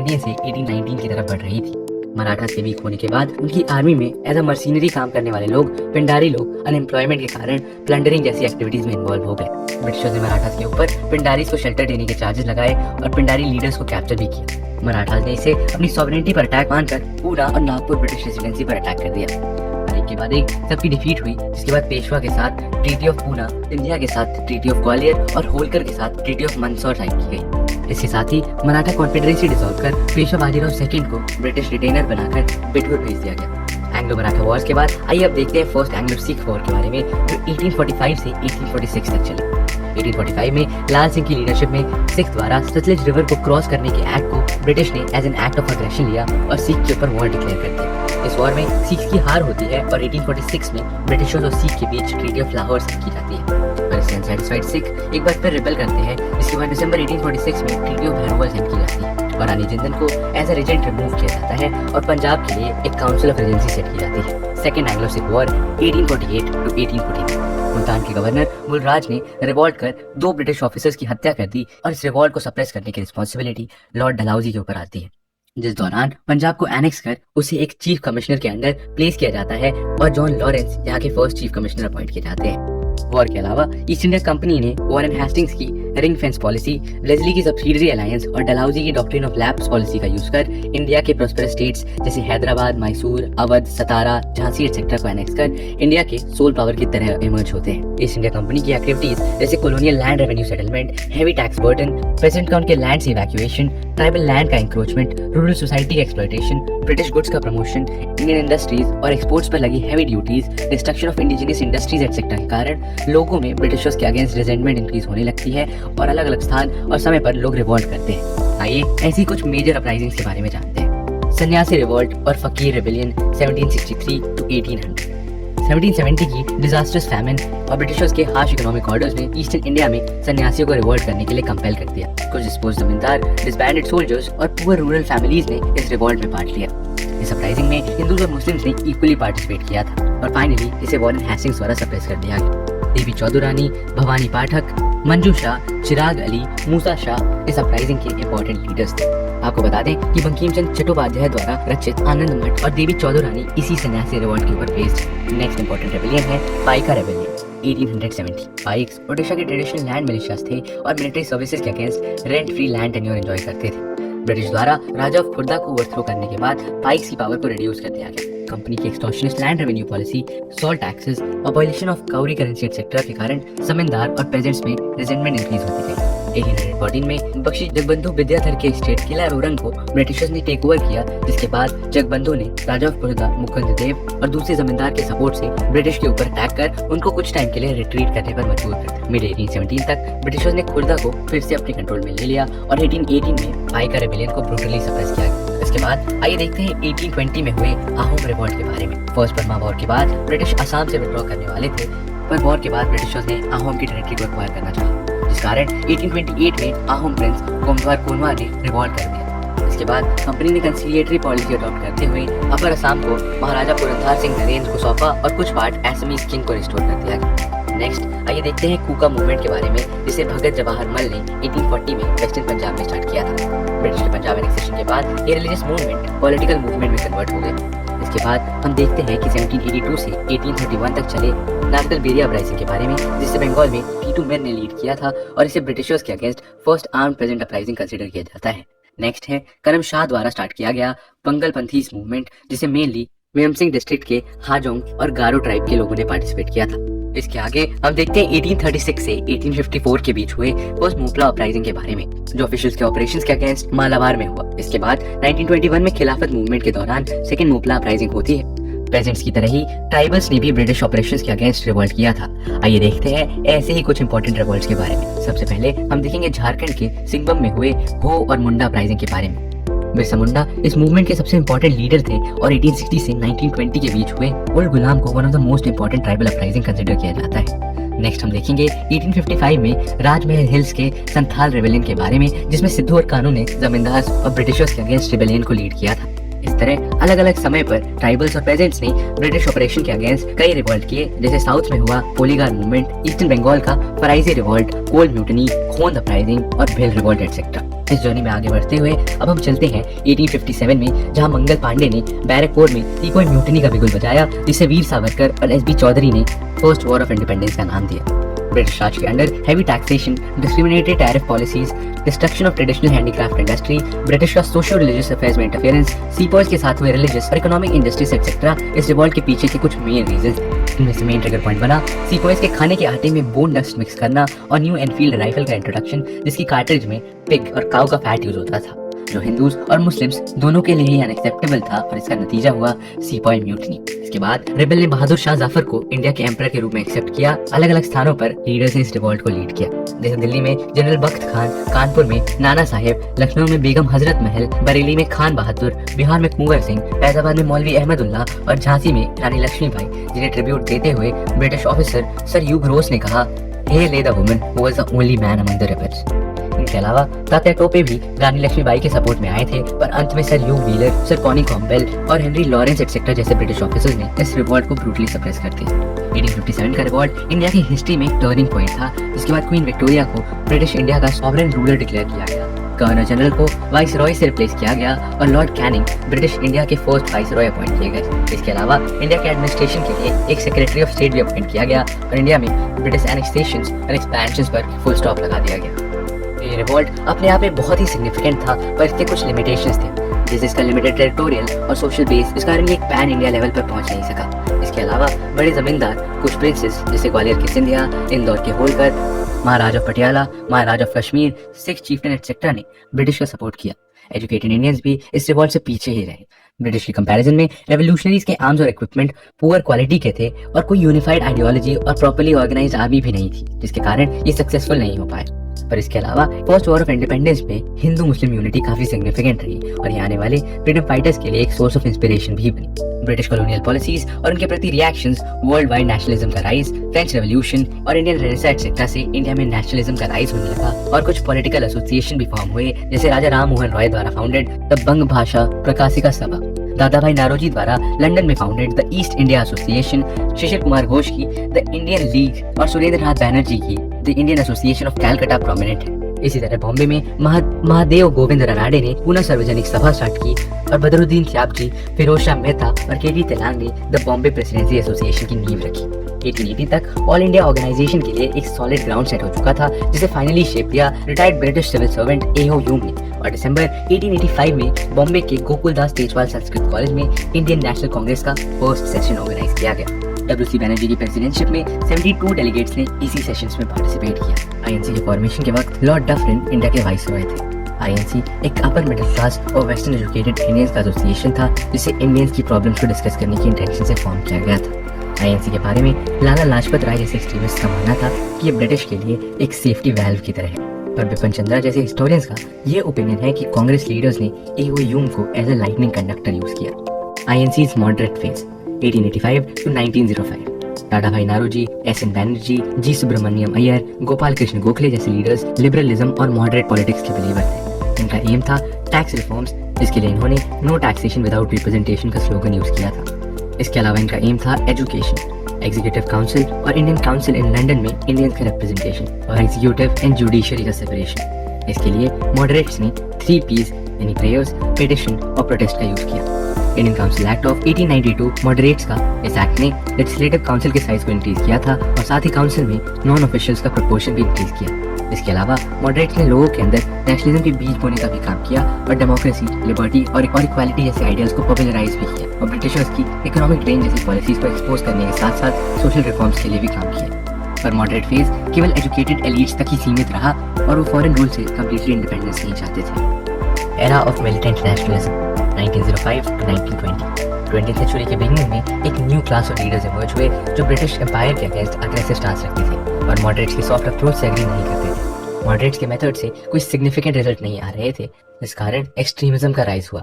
से 1819 की तरफ बढ़ रही थी। मराठास के वीक होने के बाद उनकी आर्मी में एज अ मर्सिनरी काम करने वाले लोग, पिंडारी लोग अनएम्प्लॉयमेंट के कारण प्लंडरिंग जैसी एक्टिविटीज में इन्वॉल्व हो गए। ब्रिटिशर्स ने मराठास के ऊपर पिंडारीज को शेल्टर देने के चार्जेस लगाए और पिंडारी लीडर्स को कैप्चर भी किया। मराठास ने इसे अपनी सॉवरेनिटी पर अटैक मानकर पूना और नागपुर ब्रिटिश रेसिडेंसी पर अटैक कर दिया। एक के बाद एक सबकी डिफीट हुई, जिसके बाद पेशवा के साथ ट्रीटी ऑफ पूना, सिंधिया के साथ ट्रीटी ऑफ ग्वालियर और होलकर के साथ ट्रीटी ऑफ मंदसौर साइन की गई। इसके साथ ही मराठा कॉन्फेडरेसी डिसॉल्व कर पेशवा बाजीराव सेकंड को ब्रिटिश रिटेनर बनाकर बिठूर भेज दिया गया। एंग्लो मराठा वॉर्स के बाद आइए अब देखते हैं फर्स्ट एंग्लो सिख वॉर के बारे में, जो 1845 से 1846 तक चली। 1845 में लाल सिंह की लीडरशिप में सिख द्वारा सतलज रिवर को क्रॉस करने के एक्ट को ब्रिटिश ने as an act of aggression लिया और सिख के ऊपर वॉर डिक्लेयर कर दिया। इस वॉर में सिख की हार होती है और 1846 में ब्रिटिशर्स और सिख के बीच ट्रीटी ऑफ लाहौर साइन की जाती है। पर इससे अनसैटिस्फाइड सिख एक बार फिर रिबेल करते हैं, जिसके बाद दिसंबर 1846 में ट्रीटी ऑफ भैरोवल साइन की जाती है और रानी जिंदन को एज अ रेजेंट रिमूव किया जाता है और पंजाब के लिए एक काउंसिल ऑफ रेजेंसी सेट की जाती है। Second Anglo Sikh war 1848 to 1849। Multan के गवर्नर मुलराज ने रिवॉल्ट कर 2 ब्रिटिश ऑफिसर्स की हत्या कर दी और इस रिवॉल्ट को सप्रेस करने की रिस्पॉन्सिबिलिटी लॉर्ड डलहौजी के ऊपर आती है, जिस दौरान पंजाब को एनेक्स कर उसे एक चीफ कमिश्नर के अंडर प्लेस किया जाता है और जॉन लॉरेंस यहाँ के फर्स्ट चीफ कमिश्नर अपॉइंट किए जाते हैं। वॉर के अलावा ईस्ट इंडिया कंपनी ने वॉरेन हेस्टिंग्स की रिंग फेंस पॉलिसी, लेस्ली की सब्सिडरी अलायंस और डलहौजी की डॉक्ट्रिन ऑफ लैप्स पॉलिसी का यूज कर इंडिया के प्रोस्पेरस स्टेट्स जैसे हैदराबाद, मैसूर, अवध, सतारा, झांसी एटसेट्रा को एनेक्स कर इंडिया के सोल पावर की तरह इमर्ज होते हैं। ईस्ट इंडिया कंपनी की एक्टिविटीज जैसे colonial land revenue settlement, heavy tax burden, peasant count के लैंड से इवैक्यूएशन, ट्राइबल लैंड का इंक्रोचमेंट, रूरल सोसाइटी का एक्सप्लॉयटेशन, ब्रिटिश गुड्स का प्रमोशन, इंडियन इंडस्ट्रीज और एक्सपोर्ट्स पर लगी heavy duties, destruction of indigenous industries etcetera के कारण लोगों में ब्रिटिशर्स के अगेंस्ट रिजेंटमेंट इंक्रीज होने लगती है और अलग अलग स्थान और समय पर लोग रिवॉल्ट करते हैं। आइए ऐसी कुछ मेजर अपराइजिंग्स के बारे में जानते हैं। सन्यासी रिवॉल्ट और फकीर रिबेलियन 1763 टू 1800। 1770 की डिजास्टर्स फैमिन और ब्रिटिशर्स के हार्श इकोनॉमिक ऑर्डर्स ने ईस्टर्न इंडिया में सन्यासियों को रिवॉल्ट करने के लिए कंपेल कर दिया। कुछ डिस्पोज्ड जमींदार, डिसबैंडेड सोल्जर्स और पुअर रूरल फैमिलीज ने इस रिवॉल्ट में पार्ट लिया। इस अपराइजिंग में हिंदूज और मुस्लिम्स ने इक्वली पार्टिसिपेट किया था और फाइनली इसे वॉरेन हेस्टिंग्स द्वारा सप्रेस कर दिया गया। देवी चौधुरानी, भवानी पाठक, मंजू शाह, चिराग अली, मूसा शाह इस अपराइजिंग के इंपॉर्टेंट लीडर्स थे। आपको बता दें कि बंकिम चंद्र चट्टोपाध्याय द्वारा रचित आनंद मठ और देवी चौधुरानी इसी सन्यासी रिवॉल्ट के ऊपर बेस्ड। नेक्स्ट इंपॉर्टेंट रेबेलियन है पाइका रेबेलियन 1870। पाइक्स ओडिशा के ट्रेडिशनल लैंड मिलिशियास थे और मिलिट्री सर्विसेज के against rent free land tenure enjoy करते थे। ब्रिटिश द्वारा राजा ऑफ खुर्दा को ओवरथ्रो करने के बाद पाइक्स की पावर को रिड्यूस कर दिया गया। कंपनी की extortionist land revenue policy, salt taxes, abolition of cowrie currency etcetera के कारण जमींदार और पेजेंट्स में रिजेंटमेंट इंक्रीज होती गई। 1814 में बख्शी जगबंधु विद्याधर के स्टेट किला रोरंग को ब्रिटिशर्स ने टेक ओवर किया, जिसके बाद जगबंधु ने राजा ऑफ खुर्दा, मुकुंद देव और दूसरे जमींदार के सपोर्ट से ब्रिटिश के ऊपर अटैक कर उनको कुछ टाइम के लिए रिट्रीट करने पर मजबूर कर दिया। मिड 1817 तक ब्रिटिशर्स ने खुर्दा को फिर से अपने कंट्रोल में ले लिया और 1818 में पाइका रेबेलियन को ब्रूटली सप्रेस किया गया। इसके बाद आइए देखते हैं 1820 में हुए आहोम रिवॉल्ट के बारे में। फर्स्ट बर्मा वॉर के बाद ब्रिटिश असम से विड्रॉ करने वाले थे, पर वॉर के बाद ब्रिटिशर्स ने आहोम की टेरिटरी को एक्वायर करना चाहा, जिस कारण 1828 में आहोम प्रिंस कोमवार कोनवा ने रिवॉल्ट कर दिया। इसके बाद कंपनी ने कंसिलिएटरी पॉलिसी अडॉप्ट करते हुए अपर असम को महाराजा पुरंदर सिंह नरेंद्र को सौंपा और कुछ पार्ट असमीज किंग को रिस्टोर कर दिया गया। नेक्स्ट आइए देखते हैं कूका मूवमेंट के बारे में, जिसे भगत जवाहर मल ने 1840 में वेस्टर्न पंजाब में स्टार्ट किया था। ब्रिटिश के पंजाब एनेक्सेशन के बाद ये रिलीजियस मूवमेंट पॉलिटिकल मूवमेंट में कन्वर्ट हो गए। इसके बाद हम देखते हैं कि 1782 से 1831 तक चले नागल बेरिया अपराइजिंग के बारे में, जिसे बंगाल में टीटू मिर ने लीड किया था और इसे ब्रिटिशर्स के against first armed present uprising consider किया जाता है। नेक्स्ट है करम शाह द्वारा स्टार्ट किया गया पंगल पंथीस मूवमेंट, जिसे मेनली मेमसिंग डिस्ट्रिक्ट के हाजोंग और गारो ट्राइब के लोगों ने पार्टिसिपेट किया था। इसके आगे हम देखते हैं 1836 से 1854 के बीच हुए पोस्ट मोपला अपराइजिंग के बारे में, जो ऑफिशियल्स के ऑपरेशंस के अगेंस्ट मालाबार में हुआ। इसके बाद 1921 में खिलाफत मूवमेंट के दौरान सेकेंड मोपला अपराइजिंग होती है। पेजेंट्स की तरह ही ट्राइबल्स ने भी ब्रिटिश ऑपरेशंस के अगेंस्ट रिवॉल्ट किया था। आइए देखते हैं ऐसे ही कुछ इंपॉर्टेंट रिवॉल्ट्स के बारे में। सबसे पहले हम देखेंगे झारखंड के सिंगबम में हुए हो और मुंडा अपराइजिंग के बारे में। बिरसा मुंडा इस मूवमेंट के सबसे इंपॉर्टेंट लीडर थे और 1860 से 1920 के बीच हुए उल गुलाम को one of the most important tribal uprising consider किया जाता है। नेक्स्ट हम देखेंगे 1855 में राजमहल हिल्स के संथाल रेबेलियन के बारे में, जिसमें सिद्धू और कानू ने जमींदार और ब्रिटिशर्स के अगेंस्ट रेबेलियन को लीड किया था। इस तरह अलग अलग समय पर ट्राइबल्स और पेजेंट्स ने ब्रिटिश ऑपरेशन के अगेंस्ट कई रिवॉल्ट किए, जैसे साउथ में हुआ पोलीगार मूवमेंट, ईस्टर्न बंगाल का फराइजी रिवॉल्ट, कोल म्यूटनी, खोंद अपराइजिंग और भिल रिवॉल्ट एटसेट्रा। इस जर्नी में आगे बढ़ते हुए अब हम चलते हैं 1857 में, जहां मंगल पांडे ने बैरकपुर में सीपोई म्यूटनी का बिगुल बजाया, जिसे वीर सावरकर और एसबी चौधरी ने फर्स्ट वॉर ऑफ इंडिपेंडेंस का नाम दिया। ब्रिटिश राज के under heavy taxation, discriminated tariff policies, destruction of traditional handicraft industry, British का सोशल रिलीजियस अफेयर्स में इंटरफेरेंस, सीपॉइज के साथ हुए रिलीजियस और इकोनॉमिक इंडस्ट्रीज एक्सेट्रा इस रिवॉल्ट के पीछे के कुछ मेन रीजंस हैं। इनमें से मेन ट्रिगर पॉइंट बना सीपॉइज के खाने के आटे में बोन डस्ट मिक्स करना और न्यू एनफील्ड राइफल का इंट्रोडक्शन, जिसकी कार्ट्रिज में पिग और काऊ का फैट यूज होता था, जो हिंदूज और मुस्लिम्स दोनों के लिए ही अनएक्सेप्टेबल था, और इसका नतीजा हुआ सीपॉय म्यूटनी। इसके बाद रिबेल ने बहादुर शाह जाफर को इंडिया के एम्परर के रूप में एक्सेप्ट किया। अलग अलग स्थानों पर लीडर्स ने इस रिवॉल्ट को लीड किया, जैसे दिल्ली में जनरल बख्त खान, कानपुर में नाना साहेब, लखनऊ में बेगम हजरत महल, बरेली में खान बहादुर, बिहार में कुंवर सिंह, फैजाबाद में मौलवी अहमदुल्ला और झांसी में रानी लक्ष्मीबाई, जिन्हें ट्रिब्यूट देते हुए ब्रिटिश ऑफिसर सर ह्यू ग्रोस ने कहा, "Hail lay the woman who was the only man among the rebels." इनके अलावा तात्या टोपे भी रानी लक्ष्मीबाई के सपोर्ट में आए थे, पर अंत में सर ह्यू व्हीलर, सर कॉनी कॉम्बेल और हेनरी लॉरेंस एक्सेट्रा जैसे ब्रिटिश ऑफिसर्स ने इस रिवॉल्ट को ब्रूटली सप्रेस कर दिया। 1857 का रिवॉल्ट इंडिया की हिस्ट्री में एक टर्निंग पॉइंट था, जिसके बाद क्वीन विक्टोरिया को ब्रिटिश इंडिया का सॉवरेन रूलर डिक्लेयर किया गया। गवर्नर जनरल को वाइस रॉय से रिप्लेस किया गया और लॉर्ड कैनिंग ब्रिटिश इंडिया के फर्स्ट वाइस रॉय अपॉइंट किए गए। इसके अलावा इंडिया के एडमिनिस्ट्रेशन के लिए एक सेक्रेटरी ऑफ स्टेट भी अपॉइंट किया गया और इंडिया में ब्रिटिश एनेक्सेशंस और एक्सपेंशंस पर फुल स्टॉप लगा दिया गया। ये रिवॉल्ट अपने आप में बहुत ही सिग्निफिकेंट था, पर इसके कुछ लिमिटेशंस थे, जैसे इसका लिमिटेड टेरिटोरियल और सोशल बेस, इस कारण ये एक पैन इंडिया लेवल पर पहुंच नहीं सका। इसके अलावा बड़े जमींदार, कुछ प्रिंसेस जैसे ग्वालियर के सिंधिया, इंदौर के Holkar, Maharaj of Patiala, Maharaj of Kashmir, Sikh chieftain etcetera ने ब्रिटिश का सपोर्ट किया। एजुकेटेड इंडियंस भी इस रिवॉल्ट से पीछे ही रहे। ब्रिटिश की कंपैरिजन में रेवोल्यूशनरीज के आर्म्स और इक्विपमेंट पुअर क्वालिटी के थे और कोई यूनिफाइड आइडियोलॉजी और प्रॉपर्ली ऑर्गेनाइज्ड आर्मी भी नहीं थी, जिसके कारण ये सक्सेसफुल नहीं हो पाए। पर इसके अलावा फर्स्ट वॉर ऑफ इंडिपेंडेंस में हिंदू मुस्लिम यूनिटी काफी सिग्निफिकेंट रही और ये आने वाले फ्रीडम फाइटर्स के लिए एक सोर्स ऑफ इंस्पिरेशन भी बनी। ब्रिटिश कॉलोनियल पॉलिसीज और उनके प्रति रिएक्शंस, वर्ल्ड वाइड नेशनलिज्म का राइज, फ्रेंच रेवोल्यूशन और इंडियन रेनेसां एटसेट्रा से इंडिया में नेशनलिज्म का राइज होने लगा और कुछ पॉलिटिकल एसोसिएशन भी फॉर्म हुए, जैसे राजा राम मोहन रॉय द्वारा फाउंडेड द बंग भाषा प्रकाशिका सभा, दादा भाई नारोजी द्वारा लंदन में founded the East India association, Shishir Kumar Ghosh की द इंडियन लीग और सुरेंद्र नाथ बैनर्जी की the Indian association of Calcutta prominent है। इसी तरह बॉम्बे में महादेव गोविंद रानाडे ने पुनः सार्वजनिक सभा स्टार्ट की और बदरुद्दीन त्याबजी, फिरोज शाह मेहता और केटी तेलांग ने द बॉम्बे प्रेसिडेंसी एसोसिएशन की नींव रखी। 1880 तक ऑल इंडिया ऑर्गेनाइजेशन के लिए एक सॉलिड ग्राउंड सेट हो चुका था, जिसे फाइनली शेप दिया retired British civil servant A O. Hume ने, और दिसंबर 1885 में बॉम्बे के गोकुलदास तेजपाल संस्कृत कॉलेज में इंडियन नेशनल कांग्रेस का फर्स्ट सेशन ऑर्गेनाइज किया गया। डब्ल्यू.सी. बैनर्जी की प्रेसिडेंटशिप में 72 डेलीगेट्स ने इसी सेशंस में पार्टिसिपेट किया। आईएनसी के फॉर्मेशन के वक्त लॉर्ड डफरिन इंडिया के वाइसरॉय थे। आईएनसी एक अपर मिडिल क्लास और वेस्टर्न एजुकेटेड इंडियंस का एसोसिएशन था, जिसे इंडियंस की प्रॉब्लम्स को डिस्कस करने की इंटेंशन से फॉर्म किया गया था। आईएनसी के बारे में लाला लाजपत राय जैसे एक्सट्रीमिस्ट का मानना था कि ये ब्रिटिश के लिए एक सेफ्टी वैल्व की तरह है, पर बिपिन चंद्रा जैसे हिस्टोरियंस का ये ओपिनियन है कि कांग्रेस लीडर्स ने ए.ओ. ह्यूम को as a lightning conductor use किया। INC's moderate phase 1885 to 1905। Dadabhai Naoroji, S N. Banerjee, G Subramania Iyer, Gopal Krishna Gokhale जैसे लीडर्स लिबरलिज्म और मॉडरेट पॉलिटिक्स के बिलीवर थे। इनका एम था टैक्स रिफॉर्म्स, जिसके लिए इन्होंने नो टैक्सेशन विदाउट रिप्रेजेंटेशन का स्लोगन यूज किया था। इसके अलावा इनका एम था एजुकेशन, एग्जीक्यूटिव काउंसिल और इंडियन काउंसिल इन लंदन में इंडियंस का रिप्रेजेंटेशन और एग्जीक्यूटिव एंड जुडिशरी का सेपरेशन। इसके लिए मॉडरेट्स ने 3 P's यानी प्रेयर्स, पिटिशन और प्रोटेस्ट का यूज किया। Indian council act of 1892 moderates का इस एक्ट ने लेजिस्लेटिव काउंसिल के साइज को इंक्रीज किया था और साथ ही काउंसिल में नॉन ऑफिशियल्स का प्रोपोर्शन भी इंक्रीज किया। इसके अलावा मॉडरेट्स ने लोगों के अंदर नेशनलिज्म के बीज बोने का भी काम किया और डेमोक्रेसी, लिबर्टी और इक्वालिटी जैसे आइडियल्स को पॉपुलराइज भी किया और ब्रिटिशर्स की इकोनॉमिक ड्रेन जैसी पॉलिसीज को एक्सपोज करने के साथ साथ सोशल रिफॉर्म्स के लिए भी काम किया। पर मॉडरेट फेज केवल एजुकेटेड एलिट्स तक ही सीमित रहा और वो फॉरेन रूल से कम्प्लीटली इंडिपेंडेंस नहीं चाहते थे। Era of militant nationalism 1905 to 1920। 20th century के बिगिनिंग में एक new class of leaders emerge हुए जो ब्रिटिश एम्पायर के अगेंस्ट अग्रेसिव स्टांस रखते थे और मॉडरेट्स के सॉफ्ट अप्रोच से एग्री नहीं करते थे। मॉडरेट्स के मेथड से कोई सिग्निफिकेंट रिजल्ट नहीं आ रहे थे, जिस कारण एक्सट्रीमिज्म का राइज हुआ।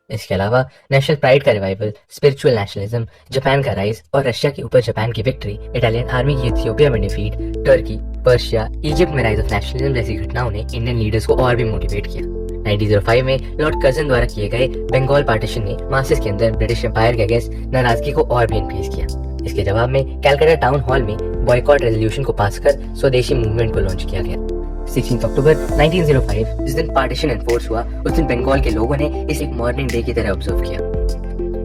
इसके अलावा नेशनल प्राइड का रिवाइवल, स्पिरिचुअल नेशनलिज्म, जापान का राइज और रशिया के ऊपर जापान की विक्ट्री, इटालियन आर्मी की इथियोपिया में डिफीट, टर्की, पर्शिया, इजिप्ट में राइज ऑफ नेशनलिज्म जैसी घटनाओं ने इंडियन लीडर्स को और भी मोटिवेट किया। 1905 में लॉर्ड कर्जन द्वारा किए गए बंगाल पार्टीशन ने मासेस के अंदर ब्रिटिश एम्पायर के अगेंस्ट नाराजगी को और भी इंक्रीज किया। इसके जवाब में कैलकाटा टाउन हॉल में बॉयकॉट रेजोल्यूशन को पास कर स्वदेशी मूवमेंट को लॉन्च किया गया। 16 अक्टूबर 1905 जिस दिन पार्टीशन एनफोर्स हुआ, उस दिन बंगाल के लोगों ने इसे एक मॉर्निंग डे की तरह ऑब्जर्व किया।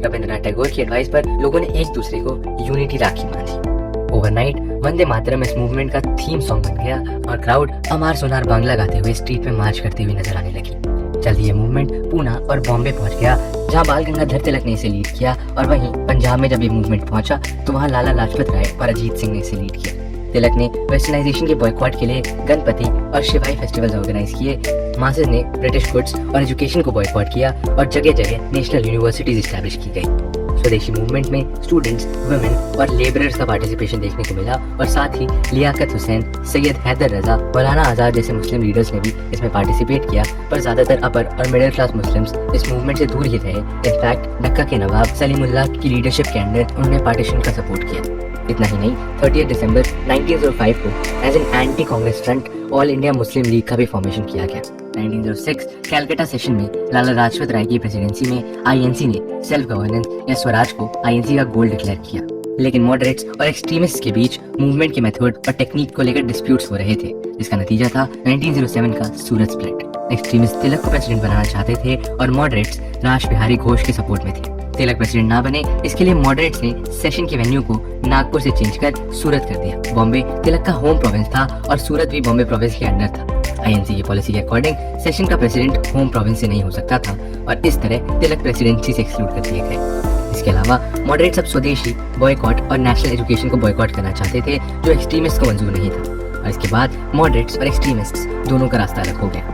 रविंद्रनाथ टैगोर की एडवाइस पर लोगों ने एक दूसरे को यूनिटी राखी बांधी। ओवरनाइट वंदे मातरम इस मूवमेंट का थीम सॉन्ग बन गया और क्राउड अमार सोनार बांग्ला गाते हुए स्ट्रीट में मार्च करते हुए नजर आने लगी। जल्दी ये मूवमेंट पूना और बॉम्बे पहुंच गया, जहां बाल गंगाधर तिलक ने इसे लीड किया, और वहीं पंजाब में जब ये मूवमेंट पहुंचा तो वहां लाला लाजपत राय और अजीत सिंह ने इसे लीड किया। तिलक ने वेस्टर्नाइजेशन के बॉयकॉट के लिए गणपति और शिवाई फेस्टिवल्स ऑर्गेनाइज किए। मासेस ने ब्रिटिश गुड्स और एजुकेशन को बॉयकॉट किया और जगह जगह नेशनल यूनिवर्सिटीज एस्टैब्लिश की गई। स्वदेशी मूवमेंट में स्टूडेंट्स, वुमेन और लेबरर्स का पार्टिसिपेशन देखने को मिला, और साथ ही लियाकत हुसैन, सैयद हैदर रजा, मौलाना आजाद जैसे मुस्लिम लीडर्स ने भी इसमें पार्टिसिपेट किया। पर ज्यादातर अपर और मिडिल क्लास मुस्लिम्स इस मूवमेंट से दूर ही रहे। इनफैक्ट डक्का के नवाब सलीमुल्लाह की लीडरशिप के अंडर उन्होंने पार्टीशन का सपोर्ट किया। इतना ही नहीं, 30 दिसंबर 1905 को as an anti Congress front All India Muslim League का भी फॉर्मेशन किया गया। 1906 कैलकाटा सेशन में लाला लाजपत राय की प्रेसिडेंसी में आईएनसी ने सेल्फ गवर्नेंस या स्वराज को आईएनसी का गोल डिक्लेयर किया। लेकिन मॉडरेट्स और एक्सट्रीमिस्ट्स के बीच मूवमेंट के मेथड और टेक्निक को लेकर डिस्प्यूट्स हो रहे थे, जिसका नतीजा था 1907 का सूरत स्प्लिट। एक्सट्रीमिस्ट तिलक को प्रेसिडेंट बनाना चाहते थे और मॉडरेट्स राज बिहारी घोष के सपोर्ट में थे। तिलक प्रेसिडेंट ना बने, इसके लिए मॉडरेट्स ने सेशन के वेन्यू को नागपुर से चेंज कर सूरत कर दिया। बॉम्बे तिलक का होम प्रोविंस था और सूरत भी बॉम्बे प्रोविंस के अंडर था। आईएनसी की पॉलिसी के अकॉर्डिंग सेशन का प्रेसिडेंट होम प्रोविंस से नहीं हो सकता था, और इस तरह तिलक प्रेसिडेंसी से एक्सक्लूड कर दिए गए। इसके अलावा मॉडरेट्स अब स्वदेशी, बॉयकॉट और नेशनल एजुकेशन को बॉयकॉट करना चाहते थे, जो एक्सट्रीमिस्ट को मंजूर नहीं था। और इसके बाद मॉडरेट्स और एक्सट्रीमिस्ट्स दोनों का रास्ता अलग हो गया।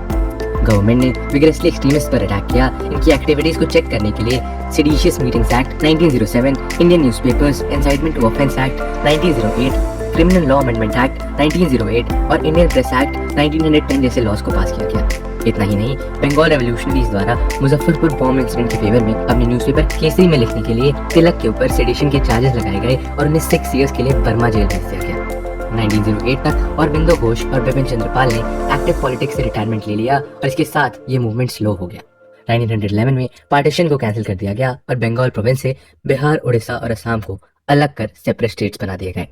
गवर्नमेंट ने विगरसली एक्सट्रीमिस्ट पर अटैक किया। इनकी एक्टिविटीज को चेक करने के लिए seditious meetings act 1907, Indian newspapers, incitement to offense act 1908, criminal law amendment act 1908 और इंडियन प्रेस एक्ट 1910 जैसे लॉज को पास किया गया। इतना ही नहीं, बंगाल रेवोल्यूशनरीज द्वारा मुजफ्फरपुर बॉम्ब इंसिडेंट के फेवर में अपने न्यूज़पेपर केसरी में लिखने के लिए तिलक के ऊपर सेडिशन के चार्जेस लगाए गए और उन्हें 6 ईयर्स के लिए बर्मा जेल भेज दिया गया। 1908 तक अरविंदो घोष और बिपिन चंद्र पाल ने एक्टिव पॉलिटिक्स से रिटायरमेंट ले लिया, और इसके साथ ये मूवमेंट स्लो हो गया। 1911 में पार्टीशन को कैंसिल कर दिया गया और बंगाल प्रोविंस से बिहार, उड़ीसा और असम को अलग कर सेपरेट स्टेट्स बना दिए गए।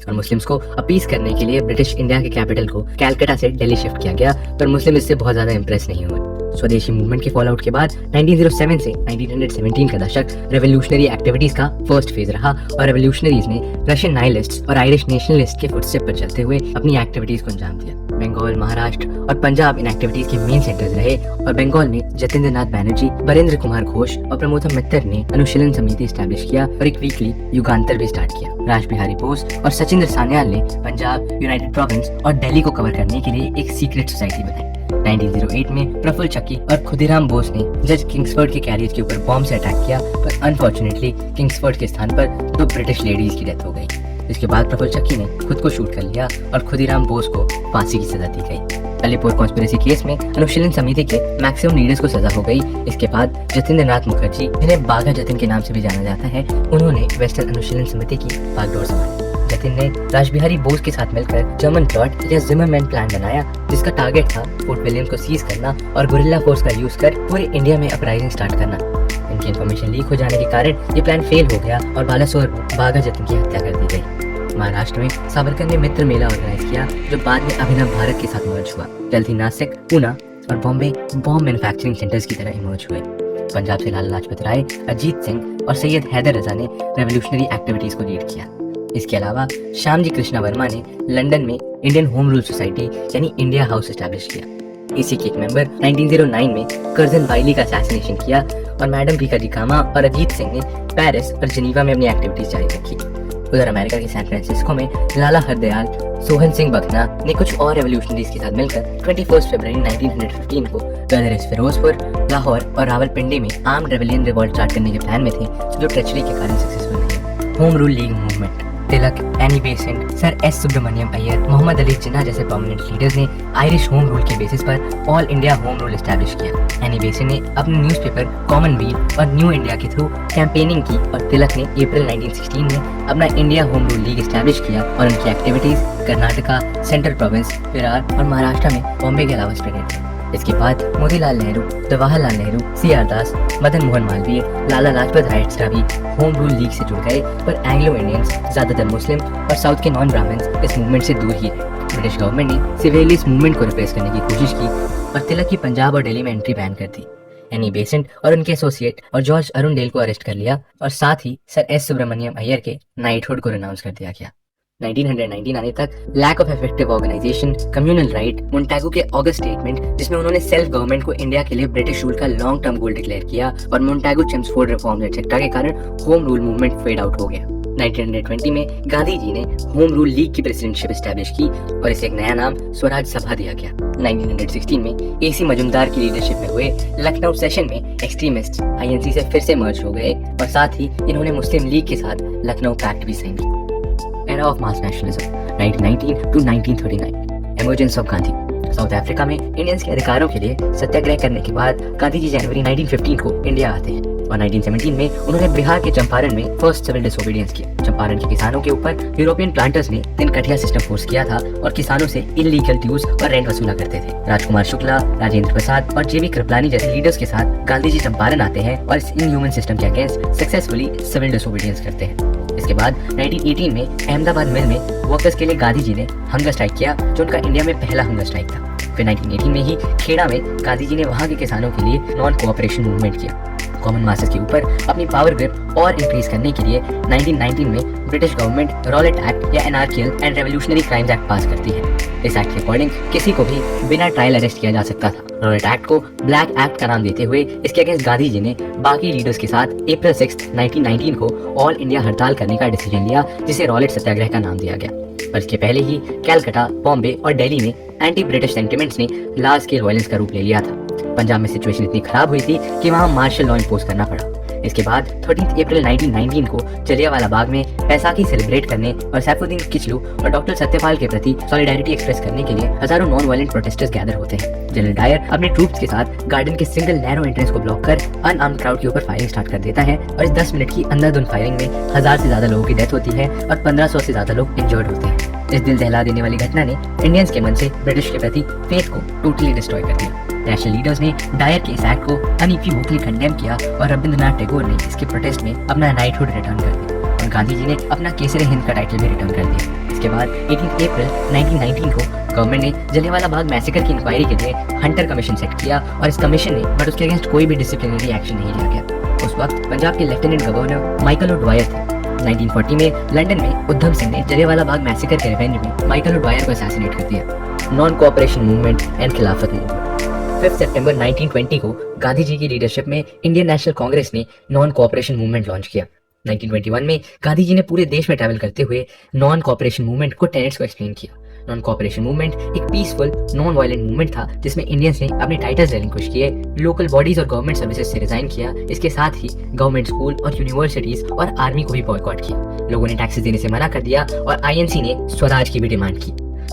और मुस्लिम्स को अपीस करने के लिए ब्रिटिश इंडिया के कैपिटल को कैलकाटा से दिल्ली शिफ्ट किया गया, पर मुस्लिम इससे बहुत ज्यादा इंप्रेस नहीं हुए। स्वदेशी मूवमेंट के फॉलोआउट के बाद 1907 से 1917 का दशक रेवोल्यूशनरी एक्टिविटीज का फर्स्ट फेज रहा, और रेवोल्यूशनरीज ने रशियन नाइलिस्ट्स और आयरिश नेशनलिस्ट के फुटस्टेप पर चलते हुए अपनी एक्टिविटीज को अंजाम दिया। बंगाल, महाराष्ट्र और पंजाब इन एक्टिविटीज के मेन सेंटर्स रहे, और बंगाल में जतेंद्र नाथ बैनर्जी, बरेंद्र कुमार घोष और प्रमोद मित्तर ने अनुशीलन समिति स्टैब्लिश किया और एक वीकली युगांतर भी स्टार्ट किया। राज बिहारी बोस और सचिंद्र सान्याल ने पंजाब, यूनाइटेड प्रोविंस और दिल्ली को कवर करने के लिए एक सीक्रेट सोसाइटी बनाई। 1908 में प्रफुल्ल चक्की और खुदीराम बोस ने जज किंग्सफोर्ड के कैरियर के ऊपर बॉम्ब से अटैक किया, पर अनफॉर्चुनेटली किंग्सफोर्ड के स्थान पर 2 ब्रिटिश लेडीज की डेथ हो गई। इसके बाद प्रफुल्ल चक्की ने खुद को शूट कर लिया और खुदीराम बोस को फांसी की सजा दी गई। अलीपुर कॉन्स्पिरेसी केस में अनुशीलन समिति के मैक्सिमम लीडर्स को सजा हो गई। इसके बाद जतेंद्र नाथ मुखर्जी, जिन्हें बाघा जतिन के नाम से भी जाना जाता है, उन्होंने वेस्टर्न अनुशीलन समिति की बागडोर संभाली। जतिन ने राजबिहारी बोस के साथ मिलकर जर्मन प्लॉट या जिमरमैन प्लान बनाया, जिसका टारगेट था फोर्ट विलियम को सीज करना और गुरिल्ला फोर्स का यूज कर पूरे इंडिया में अपराइजिंग स्टार्ट करना। इनकी इन्फॉर्मेशन लीक हो जाने के कारण ये प्लान फेल हो गया और बालासोर में बाघा जतिन की हत्या कर दी गई। महाराष्ट्र में सावरकर ने मित्र मेला ऑर्गेनाइज किया, जो बाद में अभिनव भारत के साथ मर्ज हुआ। जल्द ही नासिक, पूना और बॉम्बे बॉम्ब मैन्युफैक्चरिंग सेंटर्स की तरह इमर्ज हुए। पंजाब से लाला लाजपत राय, अजीत सिंह और सैयद हैदर रजा ने रेवोल्यूशनरी एक्टिविटीज को लीड किया। इसके अलावा श्यामजी कृष्णा वर्मा ने लंदन में इंडियन होम रूल सोसाइटी यानी इंडिया हाउस एस्टैब्लिश किया। इसी के एक मेंबर 1909 में कर्जन बाइली का असैसिनेशन किया और मैडम पीका जी कामा और अजीत सिंह ने पेरिस और जिनीवा में अपनी एक्टिविटीज जारी रखी। उधर अमेरिका के सैन फ्रांसिस्को में लाला हरदयाल, सोहन सिंह बखना ने कुछ और रेवोल्यूशनरीज के साथ मिलकर 21 फरवरी 1915 को गदर फिरोजपुर, लाहौर और रावलपिंडी में आर्म्ड रेबेलियन रिवॉल्ट स्टार्ट करने के प्लान में थे, जो ट्रेचरी के कारण सक्सेसफुल नहीं। Home rule league movement, Tilak, Annie Besant, sir S Subramaniam Iyer, Mohammad Ali Jinnah जैसे प्रोमिनेंट लीडर्स ने आयरिश होम रूल के बेसिस पर all India home rule establish किया। एनी बेसेंट ने अपने न्यूज़पेपर कॉमनवेल्थ और न्यू इंडिया के थ्रू कैंपेनिंग की और तिलक ने अप्रैल 1916 में अपना India home rule league establish किया और उनकी activities Karnataka, central province, Berar और महाराष्ट्र में बॉम्बे के अलावा स्प्रेड थी। इसके बाद मोतीलाल नेहरू, जवाहरलाल नेहरू, CR दास, मदन मोहन मालवीय, लाला लाजपत राय भी होम रूल लीग से जुड़ गए, पर एंग्लो इंडियंस, ज्यादातर मुस्लिम और साउथ के नॉन ब्राह्मण्स इस मूवमेंट से दूर ही रहे। ब्रिटिश गवर्नमेंट ने सिवियरली इस मूवमेंट को रिप्रेस करने की कोशिश की और तिलक की पंजाब और दिल्ली में एंट्री बैन कर दी। एनी बेसेंट और उनके एसोसिएट और जॉर्ज अरुणडेल को अरेस्ट कर लिया और साथ ही सर एस सुब्रमण्यम अय्यर के नाइटहुड को रिनाउंस कर दिया गया। 1919 आने तक lack of effective organisation, communal right, Montagu के ऑगस्ट स्टेटमेंट जिसमें उन्होंने सेल्फ गवर्नमेंट को इंडिया के लिए ब्रिटिश रूल का लॉन्ग टर्म गोल डिक्लेयर किया और मोन्टेगू चेम्सफोर्ड रिफॉर्म एक्सेट्रा के कारण home rule movement fade out हो गया। 1920 में गांधी जी ने होम रूल लीग की प्रेसिडेंटशिप एस्टैब्लिश की और इसे एक नया नाम स्वराज सभा दिया गया। 1916 में AC मजुमदार की लीडरशिप में हुए लखनऊ सेशन में एक्सट्रीमिस्ट INC से फिर से मर्ज हो गए और साथ ही इन्होंने मुस्लिम लीग के साथ लखनऊ पैक्ट भी साइन किया। Era of mass nationalism 1919 to 1939 emergence of Gandhi. South Africa में इंडियंस के अधिकारों के लिए सत्याग्रह करने के बाद गांधी जी जनवरी 1915 को इंडिया आते हैं और 1917 में उन्होंने बिहार के चंपारण में फर्स्ट सिविल डिसोबीडियंस किया। चंपारण के किसानों के ऊपर यूरोपियन प्लांटर्स ने 3 कठिया सिस्टम फोर्स किया था और किसानों से इलीगल ड्यूज और रेंट वसूला करते थे। राजकुमार शुक्ला, राजेंद्र प्रसाद और JB कृपलानी जैसे लीडर्स के साथ गांधी जी चंपारण आते हैं और इस इनह्यूमन सिस्टम के अगेंस्ट सक्सेसफुली सिविल डिसोबीडियंस करते हैं। इसके बाद 1918 में अहमदाबाद मिल में वर्कर्स के लिए गांधी जी ने हंगर स्ट्राइक किया, जो उनका इंडिया में पहला हंगर स्ट्राइक था। फिर 1918 में ही खेड़ा में गांधी जी ने वहां के किसानों के लिए नॉन कोऑपरेशन मूवमेंट किया। कॉमन मासेस के ऊपर अपनी पावर ग्रिप और इंक्रीज करने के लिए 1919 में ब्रिटिश गवर्नमेंट रॉलेट एक्ट या anarchical and revolutionary crimes act pass करती है। इस एक्ट के अकॉर्डिंग किसी को भी बिना ट्रायल अरेस्ट किया जा सकता था। रॉलेट एक्ट को ब्लैक एक्ट का नाम देते हुए इसके अगेंस्ट गांधी जी ने बाकी लीडर्स के साथ अप्रैल 6, 1919 को ऑल इंडिया हड़ताल करने का डिसीजन लिया, जिसे रॉलेट सत्याग्रह का नाम दिया गया। और इसके पहले ही कैलकाटा, बॉम्बे और दिल्ली में एंटी ब्रिटिश सेंटिमेंट्स ने लार्ज स्केल वायलेंस का रूप ले लिया था। पंजाब में सिचुएशन इतनी खराब हुई थी कि वहां मार्शल लॉ इंपोज करना पड़ा। इसके बाद 13 अप्रैल 1919 को जलियांवाला बाग में बैसाखी सेलिब्रेट करने और सैफुद्दीन किचलू और डॉक्टर सत्यपाल के प्रति सॉलिडारिटी एक्सप्रेस करने के लिए हजारों नॉन वायलेंट प्रोटेस्टर्स गैदर होते हैं। जनरल डायर अपने ट्रूप्स के साथ गार्डन के सिंगल नैरो एंट्रेंस को ब्लॉक कर अनआर्म्ड क्राउड के ऊपर फायरिंग स्टार्ट कर देता है और इस 10 मिनट की अंधाधुंध फायरिंग में 1000 से ज्यादा लोगों की डेथ होती है और 1500 से ज्यादा लोग इंजर्ड होते हैं। इस दिल दहला देने वाली घटना ने इंडियंस के मन से ब्रिटिश के प्रति फेथ को टोटली डिस्ट्रॉय कर दिया। नेशनल लीडर्स ने डायर के इस एक्ट को अनइक्विवोकली कंडेम किया और रविंद्रनाथ टैगोर ने इसके प्रोटेस्ट में अपना नाइटहुड रिटर्न कर दिया और गांधी जी ने अपना केसरी हिंद का टाइटल भी रिटर्न कर दिया। इसके बाद 18 अप्रैल 1919 को गवर्नमेंट ने जलियांवाला बाग मैसेकर की इंक्वायरी के लिए हंटर कमीशन सेट किया और इस कमीशन ने बट उसके अगेंस्ट कोई भी डिसिप्लिनरी एक्शन नहीं लिया गया। उस वक्त पंजाब के लेफ्टिनेंट गवर्नर माइकल ओडवायर थे। 1940 में लंदन में उधम सिंह ने जलियांवाला बाग मैसेकर के रिवेंज में माइकल ओडवायर को असैसिनेट कर दिया। नॉन कोऑपरेशन मूवमेंट एंड खिलाफत मूवमेंट। 5 सितंबर 1920 को गांधी जी की लीडरशिप में इंडियन नेशनल कांग्रेस ने नॉन कोऑपरेशन मूवमेंट लॉन्च किया। 1921 में गांधी जी ने पूरे देश में ट्रैवल करते हुए नॉन कोऑपरेशन मूवमेंट को टेनेट्स को एक्सप्लेन किया। नॉन कोऑपरेशन मूवमेंट एक पीसफुल नॉन वायलेंट मूवमेंट था जिसमें इंडियंस ने अपने टाइटल्स रिलिंक्विश किए, लोकल बॉडीज और गवर्नमेंट सर्विसेज से रिजाइन किया। इसके साथ ही गवर्नमेंट स्कूल और यूनिवर्सिटीज और आर्मी को भी बॉयकॉट किया। लोगों ने टैक्सेस देने से मना कर दिया और INC ने स्वराज की भी डिमांड की।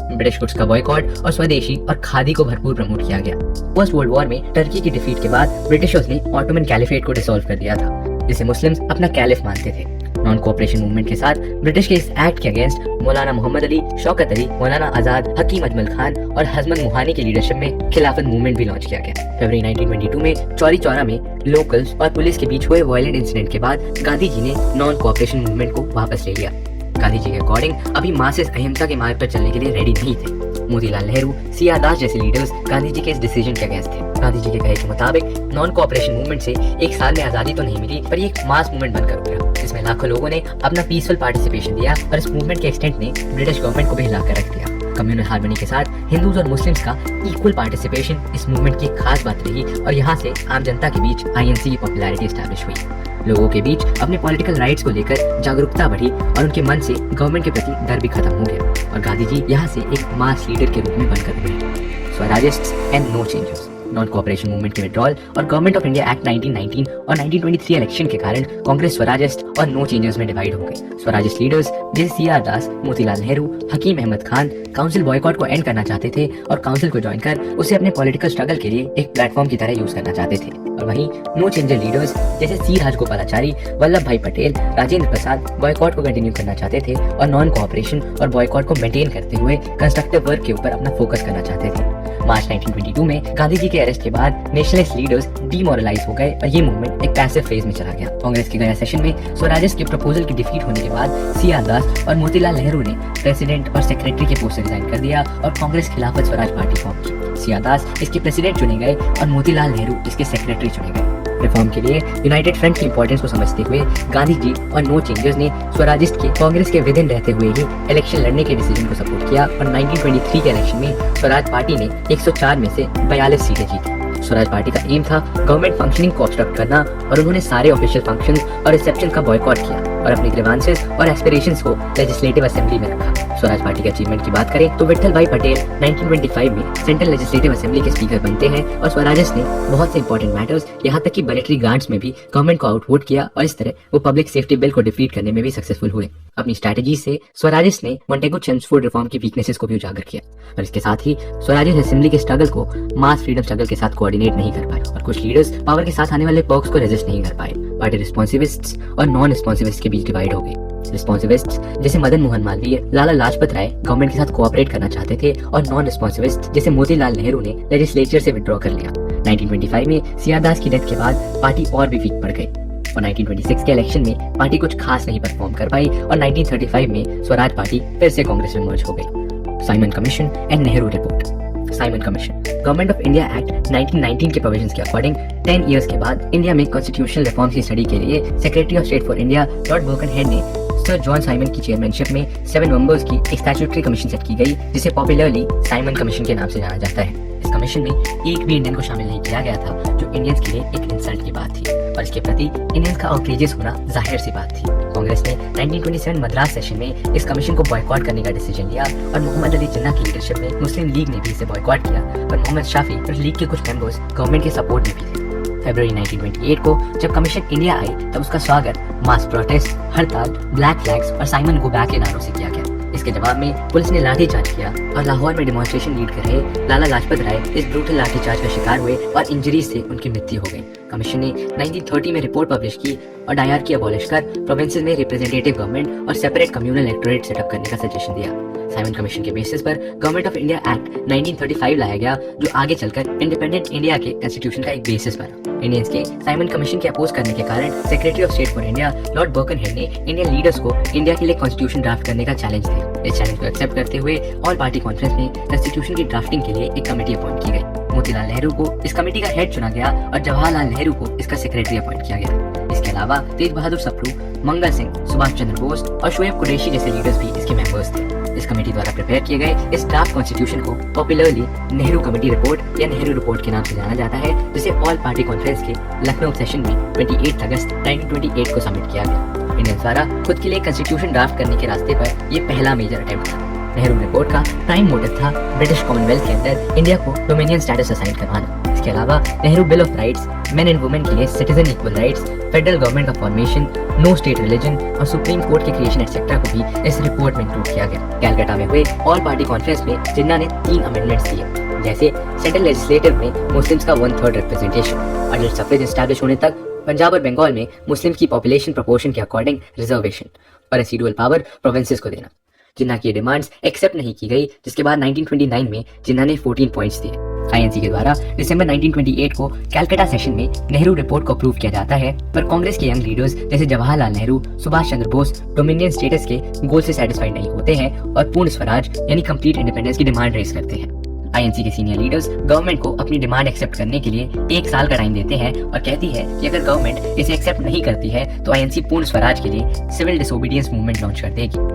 ब्रिटिश गुड्स का बॉयकॉट और स्वदेशी और खादी को भरपूर प्रमोट किया गया। फर्स्ट वर्ल्ड वॉर में टर्की की डिफीट के बाद ब्रिटिशर्स ने ऑटोमन कैलिफेट को डिसॉल्व कर दिया था, जिसे मुस्लिम्स अपना कैलिफ मानते थे। नॉन कोऑपरेशन मूवमेंट के साथ ब्रिटिश के इस एक्ट के अगेंस्ट मौलाना मोहम्मद अली, शौकत अली, मौलाना आजाद, हकीम अजमल खान और हजमत मुहानी की लीडरशिप में खिलाफत मूवमेंट भी लॉन्च किया गया। फरवरी 1922 में चौरी चौरा में लोकल्स और पुलिस के बीच हुए वायलेंट इंसिडेंट के बाद गांधी जी ने नॉन कोऑपरेशन मूवमेंट को वापस ले लिया। गांधी जी के अकॉर्डिंग अभी मासेस अहिंसा के मार्ग पर चलने के लिए रेडी नहीं थे। मोतीलाल नेहरू, CR दास जैसे लीडर्स गांधी जी के इस डिसीजन के अगेंस्ट थे। गांधी जी के कहे के मुताबिक नॉन कोऑपरेशन मूवमेंट से एक साल में आजादी तो नहीं मिली, पर ये एक मास मूवमेंट बनकर उभरा, जिसमें लाखों लोगों ने अपना पीसफुल पार्टिसिपेशन दिया और इस मूवमेंट के एक्सटेंट ने ब्रिटिश गवर्नमेंट को भी हिलाकर रख दिया। कम्युनल हार्मनी के साथ हिंदूज और मुस्लिम्स का इक्वल पार्टिसिपेशन इस मूवमेंट की खास बात रही और यहाँ से आम जनता के बीच INC की पॉपुलैरिटी एस्टैब्लिश हुई। लोगों के बीच अपने पॉलिटिकल राइट्स को लेकर जागरूकता बढ़ी और उनके मन से गवर्नमेंट के प्रति डर भी खत्म हो गया और गांधी जी यहाँ से एक मास लीडर के रूप में बनकर उभरे। Swarajists and no changes. Non cooperation movement के विड्रॉल और गवर्नमेंट ऑफ इंडिया एक्ट 1919 और 1923 इलेक्शन के कारण कांग्रेस स्वराजिस्ट और नो चेंजर्स में डिवाइड हो गई। स्वराजिस्ट लीडर्स जैसे CR Das, Motilal Nehru, Hakim Ahmed Khan council boycott को एंड करना चाहते थे और काउंसिल को ज्वाइन कर उसे अपने पॉलिटिकल स्ट्रगल के लिए एक प्लेटफॉर्म की तरह यूज करना चाहते थे। और वहीं नो चेंजर लीडर्स जैसे C राजगोपालाचारी, वल्लभ भाई पटेल, राजेंद्र प्रसाद बॉयकॉट को कंटिन्यू करना चाहते थे और नॉन कोऑपरेशन और बॉयकॉट को मेंटेन करते हुए कंस्ट्रक्टिव वर्क के ऊपर अपना फोकस करना चाहते थे। मार्च 1922 में गांधी जी के अरेस्ट के बाद नेशनलिस्ट लीडर्स डीमोरलाइज हो गए और ये मूवमेंट एक पैसिव फेज में चला गया। कांग्रेस के गया सेशन में स्वराज के प्रपोजल की डिफीट होने के बाद सी.आर. दास और मोतीलाल नेहरू ने प्रेसिडेंट और सेक्रेटरी के पोस्ट से रिजाइन कर दिया और कांग्रेस खिलाफत स्वराज पार्टी फॉर्म की। सी.आर. दास इसके प्रेसिडेंट चुने गए और मोतीलाल नेहरू इसके सेक्रेटरी चुने गए। रिफॉर्म के लिए यूनाइटेड फ्रंट की इंपॉर्टेंस को समझते हुए गांधी जी और नो चेंजर्स ने स्वराजिस्ट के कांग्रेस के विदिन रहते हुए ही इलेक्शन लड़ने के डिसीजन को सपोर्ट किया और 1923 के इलेक्शन में स्वराज पार्टी ने 104 में से 42 सीटें जीती। स्वराज पार्टी का एम था गवर्नमेंट फंक्शनिंग को ऑब्स्ट्रक्ट करना और उन्होंने सारे ऑफिशियल फंक्शंस और रिसेप्शन का बॉयकॉट किया और अपनी ग्रीवांसेस और एस्पिरेशंस को लेजिस्लेटिव असेंबली में रखा। स्वराज पार्टी के अचीवमेंट की बात करें तो विट्ठल भाई पटेल 1925 में सेंट्रल लेजिस्लेटिव असेंबली के स्पीकर बनते हैं और स्वराजिस्ट ने बहुत से इंपॉर्टेंट मैटर्स यहाँ तक कि बजटरी ग्रांट्स में भी गवर्नमेंट को आउटवोट किया और इस तरह वो पब्लिक सेफ्टी बिल को डिफीट करने में भी सक्सेसफुल हुए। अपनी स्ट्रैटेजी से स्वराजिस्ट ने मॉन्टेगू चेम्सफोर्ड रिफॉर्म की वीकनेसेस को भी उजागर किया और इसके साथ ही स्वराजिस्ट असेंबली के स्ट्रगल को मास फ्रीडम स्ट्रगल के साथ कोऑर्डिनेट नहीं कर पाए और कुछ लीडर्स पावर के साथ आने वाले पर्क्स को रेजिस्ट नहीं कर पाए। पार्टी रिस्पॉन्सिविस्ट्स और नॉन रिस्पॉन्सिविस्ट के बीच डिवाइड हो गई। रिस्पॉन्सिविस्ट्स जैसे मदन मोहन मालवीय, लाला लाजपत राय गवर्नमेंट के साथ कोऑपरेट करना चाहते थे और नॉन रिस्पॉन्सिविस्ट जैसे मोतीलाल नेहरू ने लेजिस्लेचर से विड्रॉ कर लिया। 1925 में सी.आर. दास की डेथ के बाद पार्टी और भी वीक पड़ गई और 1926 के इलेक्शन में पार्टी कुछ खास नहीं परफॉर्म कर पाई और 1935 में स्वराज पार्टी फिर से कांग्रेस में मर्ज हो गई। Simon commission and Nehru report. Simon commission government of India act 1919 के प्रोविजंस के अकॉर्डिंग 10 इयर्स के बाद इंडिया में कॉन्स्टिट्यूशनल रिफॉर्म्स की स्टडी के लिए secretary of state for India Lord Birkenhead ने सर जॉन साइमन की चेयरमैनशिप में 7 मेंबर्स की एक स्टैट्यूटरी कमीशन सेट की गई जिसे पॉपुलरली साइमन कमीशन के नाम से जाना जाता है। इस कमीशन में एक भी इंडियन को शामिल नहीं किया गया था जो इंडियंस के लिए एक इंसल्ट की बात थी और इसके प्रति इंडियंस का आउटरेजियस होना जाहिर सी बात थी। कांग्रेस ने 1927 मद्रास सेशन में इस कमीशन को बॉयकॉट करने का डिसीजन लिया और मोहम्मद अली जिन्ना की लीडरशिप में मुस्लिम लीग ने भी इसे बॉयकॉट किया और मोहम्मद शाफी और लीग के कुछ मेंबर्स गवर्नमेंट के सपोर्ट में भी थे। फरवरी 1928 को जब कमीशन इंडिया आई तब उसका स्वागत मास प्रोटेस्ट, हड़ताल, ब्लैक फ्लैग्स और साइमन गो बैक के नारों से किया गया। इसके जवाब में पुलिस ने लाठीचार्ज किया और लाहौर में डेमोन्स्ट्रेशन लीड कर रहे लाला लाजपत राय इस ब्रूटल लाठीचार्ज का शिकार हुए और इंजरीज से उनकी मृत्यु हो गई। कमीशन ने 1930 में रिपोर्ट पब्लिश की और डायरकी अबॉलिश कर प्रोविंसेस में रिप्रेजेंटेटिव गवर्नमेंट और सेपरेट कम्युनल इलेक्टोरेट सेटअप करने का सजेशन दिया। साइमन कमीशन के बेसिस पर गवर्नमेंट ऑफ इंडिया एक्ट 1935 लाया गया जो आगे चलकर इंडिपेंडेंट इंडिया के कॉन्स्टिट्यूशन का एक बेसिस बना। इंडियंस के साइमन कमीशन के अपोज करने के कारण secretary of state for India Lord Birkenhead ने इंडियन लीडर्स को इंडिया के लिए कॉन्स्टिट्यूशन ड्राफ्ट करने का चैलेंज दिया। इस चैलेंज को एक्सेप्ट करते हुए ऑल पार्टी कॉन्फ्रेंस में कॉन्स्टिट्यूशन की ड्राफ्टिंग के लिए एक कमेटी अपॉइंट की गई। मोतीलाल नेहरू को इस कमेटी का हेड चुना गया और जवाहरलाल नेहरू को इसका सेक्रेटरी अपॉइंट किया गया। इसके अलावा तेज बहादुर सप्रू, मंगल सिंह, सुभाष चंद्र बोस और शोएब कुरैशी जैसे लीडर्स भी इसके मेंबर्स थे। इस कमेटी द्वारा प्रिपेयर किए गए इस ड्राफ्ट कॉन्स्टिट्यूशन को पॉपुलरली नेहरू कमेटी रिपोर्ट या नेहरू रिपोर्ट के नाम से जाना जाता है जिसे ऑल पार्टी कॉन्फ्रेंस के लखनऊ सेशन में 28 अगस्त 1928 को सबमिट किया गया। इंडियंस द्वारा खुद के लिए कॉन्स्टिट्यूशन ड्राफ्ट करने के रास्ते पर यह पहला मेजर अटेम्प्ट था। नेहरू रिपोर्ट का प्राइम मोटिव था ब्रिटिश कॉमनवेल्थ के अंदर इंडिया को डोमिनियन स्टेटस असाइन करवाना। इसके अलावा Nehru bill of rights, main and women के लिए citizen equal rights, federal government का फॉर्मेशन, नो स्टेट रिलीजन और सुप्रीम कोर्ट के क्रिएशन एक्सेट्रा को भी इस रिपोर्ट में इंक्लूड किया गया। कैलकाटा में हुए ऑल पार्टी कॉन्फ्रेंस में जिन्ना ने 3 अमेंडमेंट्स दिए, जैसे सेंट्रल लेजिस्लेटिव में मुस्लिम्स का 1/3 रिप्रेजेंटेशन, अडल्ट सफरेज एस्टैब्लिश होने तक पंजाब और बंगाल में मुस्लिम की पॉपुलेशन प्रोपोर्शन के अकॉर्डिंग रिजर्वेशन और रेसिडुअल पावर प्रोविंसेस को देना। जिन्ना की डिमांड्स एक्सेप्ट नहीं की गई, जिसके बाद 1929 में जिन्ना ने 14 पॉइंट्स दिए। आईएनसी के द्वारा दिसंबर 1928 को कैलकाटा सेशन में नेहरू रिपोर्ट को अप्रूव किया जाता है, पर कांग्रेस के यंग लीडर्स जैसे जवाहरलाल नेहरू, सुभाष चंद्र बोस डोमिनियन स्टेटस के गोल से सेटिस्फाइड नहीं होते हैं और पूर्ण स्वराज यानी कंप्लीट इंडिपेंडेंस की डिमांड रेज करते हैं। आईएनसी के सीनियर लीडर्स गवर्नमेंट को अपनी डिमांड एक्सेप्ट करने के लिए 1 साल का टाइम देते हैं और कहती है कि अगर गवर्नमेंट इसे एक्सेप्ट नहीं करती है तो आईएनसी पूर्ण स्वराज के लिए सिविल डिसोबीडियंस मूवमेंट लॉन्च कर देगी।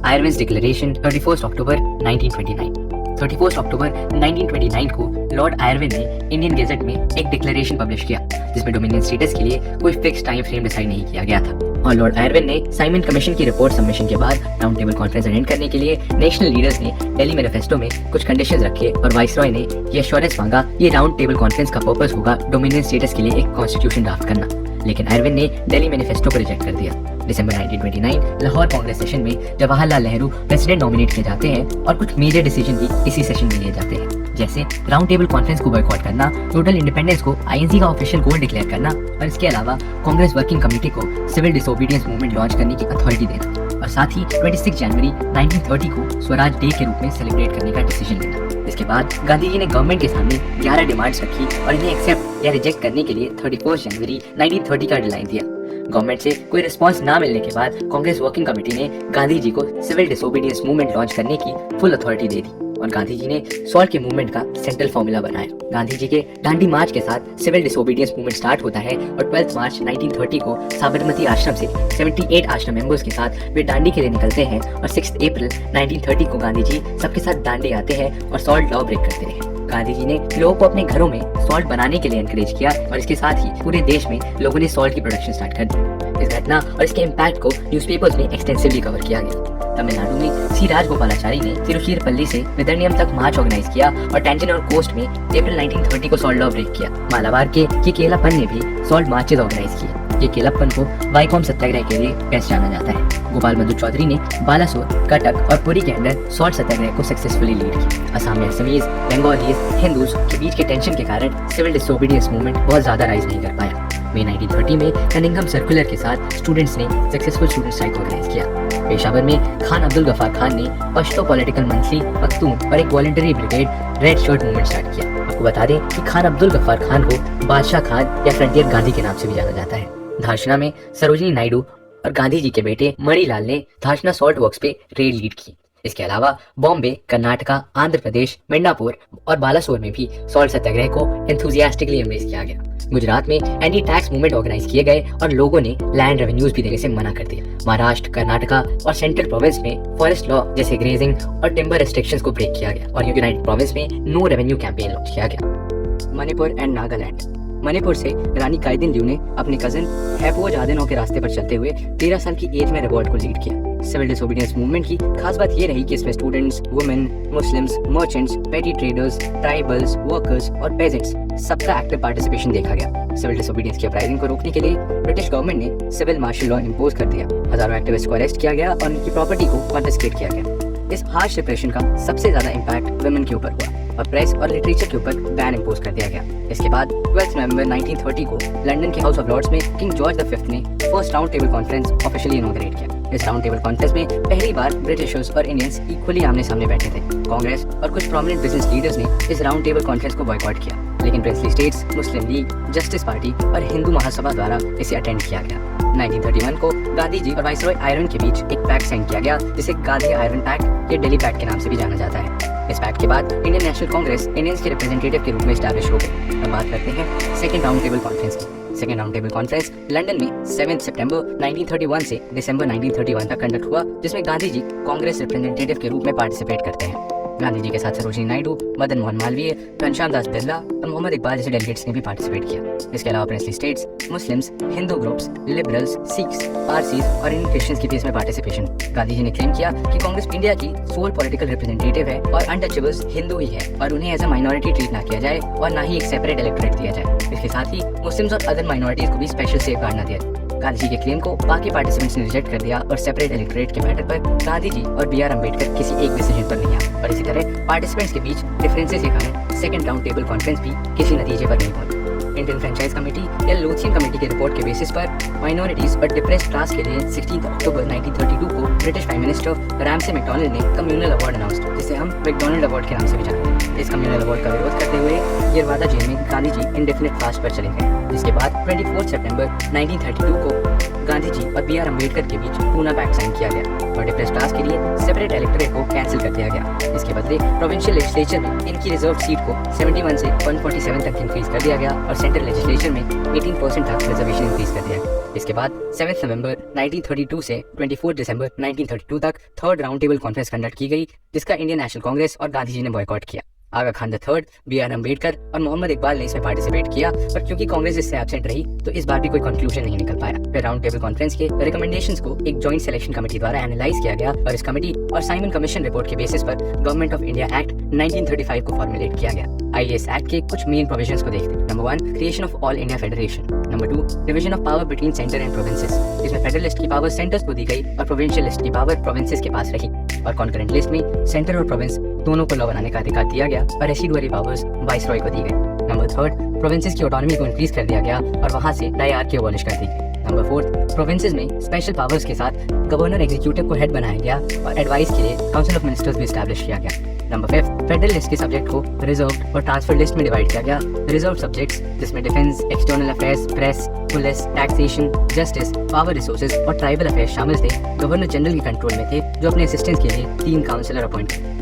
आयरविन्स डिक्लेरेशन 31 अक्टूबर 1929। 31 अक्टूबर 1929 को लॉर्ड आयरविन ने इंडियन गेजेट में एक डिक्लेरेशन पब्लिश किया जिसमें डोमिनियन स्टेटस के लिए कोई फिक्स टाइम फ्रेम डिसाइड नहीं किया गया था और लॉर्ड आयरविन ने साइमन कमीशन की रिपोर्ट सबमिशन के बाद राउंड टेबल कॉन्फ्रेंस अटेंड करने के लिए नेशनल लीडर्स ने दिल्ली मैनिफेस्टो में कुछ कंडीशंस रखे और वाइसरॉय ने ये एश्योरेंस मांगा ये राउंड टेबल कॉन्फ्रेंस का पर्पस होगा डोमिनियन स्टेटस के लिए एक कॉन्स्टिट्यूशन ड्राफ्ट करना, लेकिन आयरविन ने दिल्ली मैनिफेस्टो को रिजेक्ट कर दिया। दिसंबर 1929 लाहौर कांग्रेस सेशन में जवाहरलाल नेहरू प्रेसिडेंट नॉमिनेट किए जाते हैं और कुछ मेजर डिसीजन भी इसी सेशन में लिए जाते हैं, जैसे राउंड टेबल कॉन्फ्रेंस को बॉयकॉट करना, टोटल इंडिपेंडेंस को आईएनसी का ऑफिशियल गोल डिक्लेयर करना और इसके अलावा कांग्रेस वर्किंग कमेटी को सिविल डिसोबीडियंस मूवमेंट लॉन्च करने की अथॉरिटी देना और साथ ही 26 जनवरी 1930 को स्वराज डे के रूप में सेलिब्रेट करने का डिसीजन लिया। इसके बाद गांधी जी ने गवर्नमेंट के सामने 11 डिमांड्स रखी और इन्हें एक्सेप्ट या रिजेक्ट करने के लिए 31 जनवरी 1930 का डेडलाइन दिया। गवर्नमेंट से कोई रिस्पांस ना मिलने के बाद कांग्रेस वर्किंग कमेटी ने गांधी जी को सिविल डिसोबीडियंस मूवमेंट लॉन्च करने की फुल अथॉरिटी दे दी और गांधी जी ने सॉल्ट के मूवमेंट का सेंट्रल फॉर्मूला बनाया। गांधी जी के दांडी मार्च के साथ सिविल डिसोबीडियंस मूवमेंट स्टार्ट होता है और 12 मार्च 1930 को साबरमती आश्रम से 78 आश्रम मेंबर्स के साथ वे दांडी के लिए निकलते हैं और 6 अप्रैल 1930 को गांधी जी सबके साथ दांडी आते हैं और सॉल्ट लॉ ब्रेक करते हैं। गांधी जी ने लोगों को अपने घरों में सॉल्ट बनाने के लिए एनकरेज किया और इसके साथ ही पूरे देश में लोगों ने सॉल्ट की प्रोडक्शन स्टार्ट कर दी। इस घटना और इसके इम्पैक्ट को न्यूज़पेपर्स में एक्सटेंसिवली कवर किया गया। तमिलनाडु में सी राजगोपालाचारी ने तिरुचिरापल्ली से विदर्नियम तक मार्च ऑर्गेनाइज किया और टेंजन और कोस्ट में अप्रैल 1930 को सॉल्ट लॉ ब्रेक किया। मालाबार के केकेलापन ने भी सॉल्ट मार्चेज ऑर्गेनाइज किए। केकेलापन को वाईकॉम सत्याग्रह के लिए बेस्ट जाना जाता है। गोपाल बंधु चौधरी ने बालासोर, कटक और पुरी के अंदर सॉल्ट सत्याग्रह को सक्सेसफुली लीड किया। असम में असमीज, बंगालीज, हिंदूज के बीच के टेंशन के कारण सिविल डिसोबीडियंस मूवमेंट बहुत ज्यादा राइज नहीं कर पाया। मई 1930 में कनिंघम सर्कुलर के साथ स्टूडेंट्स ने सक्सेसफुल स्टूडेंट स्ट्राइक ऑर्गेनाइज किया। पेशावर में खान अब्दुल गफार खान ने पश्तो पॉलिटिकल मंथली, पख्तून और एक voluntary brigade red shirt movement start किया। आपको बता दें कि खान अब्दुल गफार खान को बादशाह खान या फ्रंटियर गांधी के नाम से भी जाना जाता है। धारचुला में सरोजिनी नायडू और गांधी जी के बेटे मणिलाल ने धारचुला सॉल्ट वर्क्स पे रेड लीड की। इसके अलावा बॉम्बे, कर्नाटका, आंध्र प्रदेश, मिडनापुर और बालासोर में भी सॉल्ट सत्याग्रह को एंथुसियास्टिकली एम्ब्रेस किया गया। गुजरात में एंटी टैक्स मूवमेंट ऑर्गेनाइज किए गए और लोगों ने लैंड रेवेन्यूज भी देने से मना कर दिया। महाराष्ट्र, कर्नाटका और सेंट्रल प्रोविंस में फॉरेस्ट लॉ जैसे ग्रेजिंग और टिम्बर रेस्ट्रिक्शंस को ब्रेक किया गया और यूनाइटेड प्रोविंस में नो रेवेन्यू कैंपेन लॉन्च किया गया। मणिपुर एंड नागालैंड। मणिपुर से रानी काइदिन ल्यू ने अपने कजिन हैपुओ जादेनो के रास्ते पर चलते हुए 13 साल की एज में रिवॉल्ट को लीड किया। सिविल डिसोबीडियंस मूवमेंट की खास बात ये रही कि इसमें स्टूडेंट्स, वुमेन, मुस्लिम्स, मर्चेंट्स, पेटी ट्रेडर्स, ट्राइबल्स, वर्कर्स और पेजेंट्स सबका एक्टिव पार्टिसिपेशन देखा गया। सिविल डिसोबीडियंस की अपराइजिंग को रोकने के लिए ब्रिटिश गवर्नमेंट ने सिविल मार्शल लॉ इम्पोज कर दिया। हजारों एक्टिविस्ट को अरेस्ट किया गया और उनकी प्रॉपर्टी को कॉन्फिस्केट किया गया। इस हार्श रिप्रेशन का सबसे ज्यादा इम्पैक्ट वुमेन के ऊपर हुआ और प्रेस और लिटरेचर के ऊपर बैन इम्पोज कर दिया गया। इसके बाद 12 नवंबर 1930 को लंदन के हाउस ऑफ लॉर्ड्स में किंग जॉर्ज V ने first round table conference officially inaugurate किया। इस राउंड टेबल कॉन्फ्रेंस में पहली बार ब्रिटिशर्स और इंडियंस इक्वली आमने सामने बैठे थे। कांग्रेस और कुछ प्रोमिनेंट बिजनेस लीडर्स ने इस राउंड टेबल कॉन्फ्रेंस को बॉयकॉट किया, लेकिन प्रिंसली स्टेट्स, मुस्लिम लीग, जस्टिस पार्टी और हिंदू महासभा द्वारा इसे अटेंड किया गया। 1931 को गांधी जी और वाइसरॉय आयरन के बीच एक पैक्ट साइन किया गया, जिसे गांधी आयरन पैक्ट या दिल्ली पैक्ट के नाम से भी जाना जाता है। इस पैक्ट के बाद इंडियन नेशनल कांग्रेस इंडियंस के रिप्रेजेंटेटिव के रूप में एस्टैब्लिश हो गई। अब बात करते हैं सेकंड राउंड टेबल कॉन्फ्रेंस की। Second round table conference London में 7 सितंबर 1931 से दिसंबर 1931 तक कंडक्ट हुआ, जिसमें गांधी जी कांग्रेस रिप्रेजेंटेटिव के रूप में पार्टिसिपेट करते हैं। गांधी जी के साथ सरोजिनी नायडू, मदन मोहन मालवीय, घनश्याम दास बिरला और मोहम्मद इकबाल जैसे डेलीगेट्स ने भी पार्टिसिपेट किया। इसके अलावा princely states, Muslims, Hindu groups, liberals, Sikhs, Parsis और इंडियन क्रिश्चियंस की भी इसमें पार्टिसिपेशन। गांधी जी ने क्लेम किया कि कांग्रेस इंडिया की सोल पॉलिटिकल रिप्रेजेंटेटिव है और अनटचेबल्स हिंदू ही है और उन्हें एज अ माइनॉरिटी ट्रीट ना किया जाए और ना ही एक सेपरेट इलेक्टोरेट दिया जाए। इसके साथ ही मुस्लिम्स और अदर माइनॉरिटीज को भी स्पेशल सेफगार्ड ना दिया जाए। गांधी जी के क्लेम को बाकी पार्टिसिपेंट्स ने रिजेक्ट कर दिया और सेपरेट इलेक्टोरेट के मैटर पर गांधी जी और B.R. अम्बेडकर किसी एक डिसीजन पर नहीं आए और इसी तरह पार्टिसिपेंट्स के बीच डिफरेंसेस के कारण सेकंड राउंड टेबल कॉन्फ्रेंस भी किसी नतीजे पर नहीं पहुंची। इंडियन फ्रेंचाइज कमेटी या लोथियन कमेटी की रिपोर्ट के बेसिस पर माइनॉरिटीज और डिप्रेस्ड क्लास के लिए 16 अक्टूबर 1932 को British prime minister Ramsay MacDonald ने कम्युनल अवार्ड अनाउंस किया, जिसे हम मैकडॉनल्ड अवार्ड के नाम से भी जानते हैं। इस कम्युनल अवार्ड का विरोध करते हुए यरवादा जेल में गांधी जी इंडेफिनिट फास्ट पर चले गए। जिसके बाद 24 सितंबर 1932 को गांधी जी और B.R. अम्बेडकर के बीच पूना पैक्ट साइन किया गया और डिप्रेस्ड क्लास के लिए सेपरेट इलेक्टोरेट को कैंसिल कर दिया गया। इसके बदले प्रोविंशियल लेजिस्लेचर में इनकी रिजर्व सीट को 71 से 147 तक इंक्रीज कर दिया गया और सेंट्रल लेजिस्लेचर में 18% तक रिजर्वेशन इंक्रीज कर दिया गया। इसके बाद 7 नवंबर 1932 से 24 दिसंबर 1932 तक third round table conference conduct की गई, जिसका इंडियन नेशनल कांग्रेस और गांधी जी ने बॉयकॉट किया। आगा खान III, B.R. अम्बेडकर और मोहम्मद इकबाल ने इसमें पार्टिसिपेट किया, पर क्योंकि कांग्रेस इससे एब्सेंट रही तो इस बार भी कोई कंक्लूजन नहीं निकल पाया। फिर राउंड टेबल कॉन्फ्रेंस के रिकमेंडेशंस को एक जॉइंट सिलेक्शन कमेटी द्वारा एनालाइज किया गया और इस कमेटी और साइमन कमीशन रिपोर्ट के बेसिस पर गवर्नमेंट ऑफ इंडिया एक्ट 1935 को फॉर्मुलेट किया गया। आइए इस एक्ट के कुछ मेन प्रोविजंस को देखते हैं। Number 1, creation of all India federation. Number 2, division of power between centre and provinces. इसमें फेडरल लिस्ट की पावर सेंटर्स को दी गई और प्रोविंशियल लिस्ट की पावर प्रोविंसेस के पास रही और कॉन्करेंट लिस्ट में सेंटर और प्रोविंस दोनों को लॉ बनाने का अधिकार दिया गया और रेसिडुअरी पावर्स वाइसरॉय को दी गई। नंबर 3, प्रोविंसेस की ऑटोनॉमी को इंक्रीज कर दिया गया और वहां से डायआर्की अबॉलिश कर दी गई। नंबर 4, प्रोविंसेस में स्पेशल पावर्स के साथ गवर्नर एग्जीक्यूटिव को हेड बनाया गया और एडवाइस के लिए काउंसिल ऑफ मिनिस्टर्स भी एस्टैब्लिश किया गया। नंबर 5, फेडरल लिस्ट के सब्जेक्ट को रिजर्व और ट्रांसफर लिस्ट में डिवाइड किया गया। रिजर्व सब्जेक्ट्स जिसमें defence, external affairs, press, police, taxation, justice, power resources और ट्राइबल अफेयर्स शामिल थे, गवर्नर जनरल के कंट्रोल में थे, जो अपने असिस्टेंस के लिए 3 काउंसिलर अपॉइंट किए।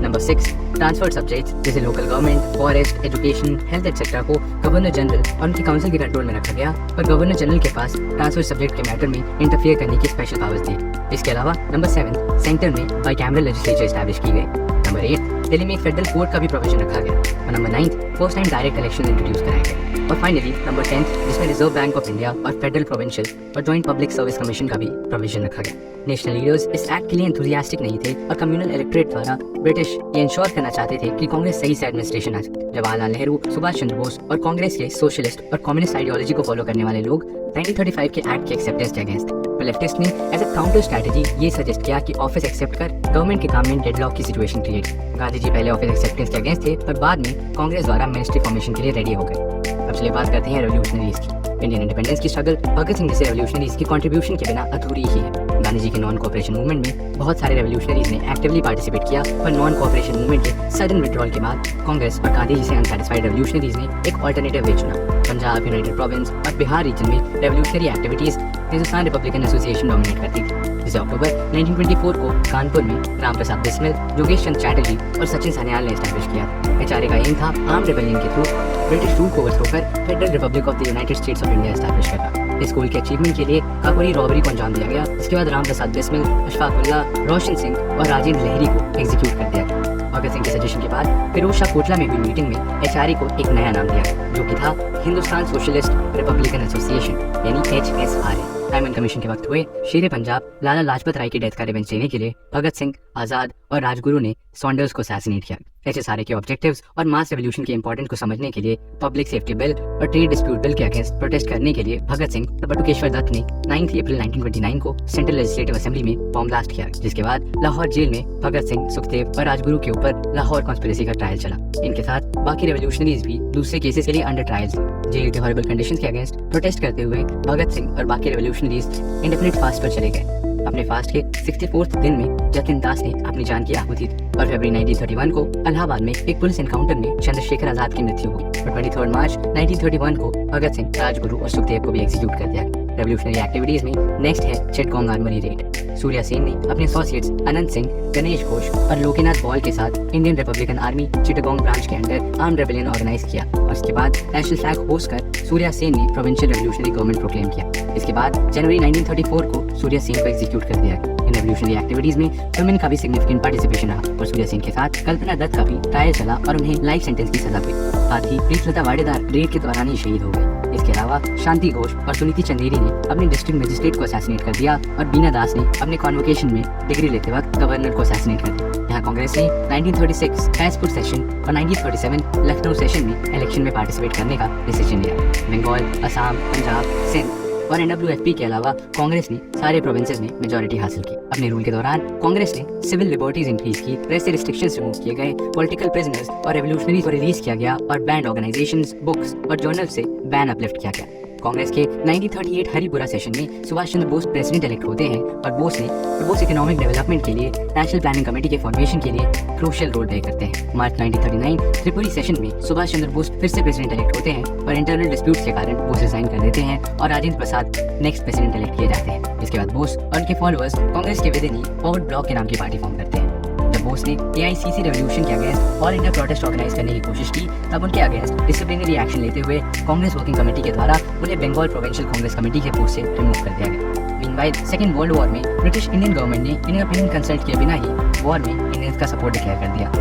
नंबर 6, ट्रांसफर्ड सब्जेक्ट्स जैसे local government, forest, education, health etcetera को गवर्नर जनरल और उनकी काउंसिल के कंट्रोल में रखा गया, पर गवर्नर जनरल के पास ट्रांसफर्ड सब्जेक्ट के मैटर में इंटरफियर करने की स्पेशल पावर्स थी। इसके अलावा नंबर 7, सेंटर में बाइकैमरल लेजिस्लेचर एस्टैब्लिश की गई। नंबर 8, दिल्ली में एक फेडरल कोर्ट का भी प्रोविजन रखा गया। और number 9, first time direct election introduce कराए गए। और फाइनली नंबर 10, जिसमें रिजर्व बैंक ऑफ इंडिया और फेडरल, प्रोविंशियल और जॉइंट पब्लिक सर्विस कमीशन का भी प्रोविजन रखा गया। नेशनल लीडर्स इस एक्ट के लिए एंथुसियास्टिक नहीं थे और कम्युनल इलेक्टोरेट द्वारा ब्रिटिश ये इंश्योर करना चाहते थे कि कांग्रेस सही से एडमिनिस्ट्रेशन आ जाए। जवाहरलाल नेहरू, सुभाष चंद्र बोस और कांग्रेस के सोशलिस्ट और कम्युनिस्ट आइडियोलॉजी को फॉलो करने वाले लोग 1935 के एक्ट के एक्सेप्टेंस के अगेंस्ट थे। तो लेफ्टिस्ट ने एज अ काउंटर स्ट्रैटेजी ये सजेस्ट किया कि ऑफिस एक्सेप्ट कर गवर्नमेंट के काम में डेडलॉक की सिचुएशन क्रिएट। गांधी जी पहले ऑफिस एक्सेप्टेंस के अगेंस्ट थे, पर बाद में कांग्रेस द्वारा मिनिस्ट्री फॉर्मेशन के लिए रेडी हो गए। अब चलिए बात करते हैं रेवोल्यूशनरीज की। इंडियन इंडिपेंडेंस की स्ट्रगल भगत सिंह जैसे रेवोल्यूशनरीज की कंट्रीब्यूशन के बिना अधूरी ही है। गांधी जी के नॉन कोऑपरेशन मूवमेंट में बहुत सारे रेवोल्यूशनरीज ने एक्टिवली पार्टिसिपेट किया, पर नॉन कोऑपरेशन मूवमेंट के सडन विड्रॉल के बाद कांग्रेस और गांधी जी से अनसैटिस्फाइड रेवोल्यूशनरीज ने एक अल्टरनेटिव वे चुना। पंजाब, यूनाइटेड प्रोविंस और बिहार रीजन में revolutionary activities Hindustan Republican association dominate करती थी, जिसे अक्टूबर 1924 को कानपुर में रामप्रसाद बिस्मिल, योगेश चंद्र चैटर्जी और सचिन सान्याल ने एस्टैब्लिश किया। एचआरए का एम था आर्म रिबेलियन के थ्रू ब्रिटिश रूल को ओवरथ्रो कर federal Republic of the United states of India establish करना। इस गोल के अचीवमेंट के लिए काकोरी रॉबरी को अंजाम दिया गया। इसके बाद रामप्रसाद बिस्मिल, अशफाक उल्लाह, रोशन सिंह और राजेंद्र लहरी को एग्जीक्यूट कर दिया गया। भगत सिंह के सजेशन के बाद फिरोज शाह कोटला में हुई मीटिंग में एचआरए को एक नया नाम दिया गया, जो कि था हिंदुस्तान सोशलिस्ट रिपब्लिकन एसोसिएशन यानी HSRA। साइमन कमीशन के वक्त हुए शेर पंजाब लाला लाजपत राय की डेथ का रिवेंज लेने के लिए भगत सिंह, आजाद और राजगुरु ने सॉन्डर्स को असैसिनेट किया। HSRA के ऑब्जेक्टिव्स और मास रेवोल्यूशन के इंपॉर्टेंस को समझने के लिए पब्लिक सेफ्टी बिल और ट्रेड डिस्प्यूट बिल के अगेंस्ट प्रोटेस्ट करने के लिए भगत सिंह और बटुकेश्वर दत्त ने 9 अप्रैल 1929 को सेंट्रल लेजिस्लेटिव असेंबली में बॉम्ब ब्लास्ट किया, जिसके बाद लाहौर जेल में भगत सिंह, सुखदेव और राजगुरु के ऊपर लाहौर कॉन्स्पिरेसी का ट्रायल चला। इनके साथ बाकी रेवोल्यूशनरीज भी दूसरे केसेस के लिए अंडर ट्रायल थे। जेल के हॉरिबल कंडीशंस के अगेंस्ट प्रोटेस्ट करते हुए भगत सिंह और बाकी रेवोल्यूशनरीज इंडेफिनिट फास्ट पर चले गए। अपने फास्ट के 64th दिन में जतिन दास ने अपनी जान की आहुति दी और फरवरी 1931 को इलाहाबाद में एक पुलिस एनकाउंटर में चंद्रशेखर आजाद की मृत्यु हुई और 23 मार्च 1931 को भगत सिंह, राजगुरु और सुखदेव को भी एग्जीक्यूट कर दिया गया। रेवोल्यूशनरी एक्टिविटीज में नेक्स्ट है चिटगोंग आर्मरी रेड। सूर्या सेन ने अपने एसोसिएट्स अनंत सिंह, गणेश घोष और लोकीनाथ बॉल के साथ Indian Republican army Chittagong branch के अंडर आर्म रेबेलियन ऑर्गेनाइज किया और इसके बाद नेशनल फ्लैग होस्ट कर सूर्या सेन ने प्रोविंशियल रेवोल्यूशनरी गवर्नमेंट प्रोक्लेम किया। इसके बाद जनवरी 1934 को सूर्या सेन को एग्जीक्यूट कर दिया गया। इन रेवोल्यूशनरी एक्टिविटीज में वुमेन का भी सिग्निफिकेंट पार्टिसिपेशन रहा और सूर्या सेन के साथ कल्पना दत्त का भी ट्रायल चला और उन्हें लाइफ सेंटेंस की सजा हुई। साथ ही प्रीतलता वाडेदार रेड के दौरान ही शहीद हो गए। इसके अलावा शांति घोष और सुनीति चंदेरी ने अपने डिस्ट्रिक्ट मजिस्ट्रेट को असैसिनेट कर दिया और बीना दास ने अपने कॉन्वोकेशन में डिग्री लेते वक्त गवर्नर को असैसिनेट कर दिया। यहाँ कांग्रेस ने 1936 फैजपुर सेशन और 1937 लखनऊ सेशन में इलेक्शन में पार्टिसिपेट करने का डिसीजन लिया। बंगाल, असम, पंजाब, सिंध और NWFP के अलावा कांग्रेस ने सारे प्रोविंसेस में मेजॉरिटी हासिल की। अपने रूल के दौरान कांग्रेस ने सिविल लिबर्टीज इंक्रीज की, प्रेस से रिस्ट्रिक्शंस रिमूव किए गए, पॉलिटिकल प्रिजनर्स और रेवोल्यूशनरीज को रिलीज किया गया और बैंड ऑर्गेनाइजेशंस, बुक्स और जर्नल से बैन अपलिफ्ट किया गया। कांग्रेस के 1938 हरिपुरा सेशन में सुभाष चंद्र बोस प्रेसिडेंट इलेक्ट होते हैं और बोस इकोनॉमिक डेवलपमेंट के लिए नेशनल प्लानिंग कमेटी के फॉर्मेशन के लिए क्रूशियल रोल प्ले करते हैं। मार्च 1939 त्रिपुरी सेशन में सुभाष चंद्र बोस फिर से प्रेसिडेंट इलेक्ट होते हैं और इंटरनल डिस्प्यूट्स के कारण बोस रिजाइन कर देते हैं और Rajendra Prasad next president elect किए जाते हैं। इसके बाद बोस और उनके फॉलोअर्स कांग्रेस के with in he forward block के नाम की पार्टी फॉर्म करते हैं। जब बोस ने AICC रेवोल्यूशन के against all India protest organise करने की कोशिश की, तब उनके अगेंस्ट डिसिप्लिनरी एक्शन लेते हुए कांग्रेस वर्किंग कमेटी के द्वारा उन्हें बंगाल प्रोविंशियल कांग्रेस कमेटी के पोस्ट से रिमूव कर दिया गया। मीनवाइल सेकेंड वर्ल्ड वॉर में ब्रिटिश इंडियन गवर्नमेंट ने इन्हें ओपिनियन कंसल्ट किए बिना ही वॉर में इंडियंस का सपोर्ट डिक्लेयर कर दिया।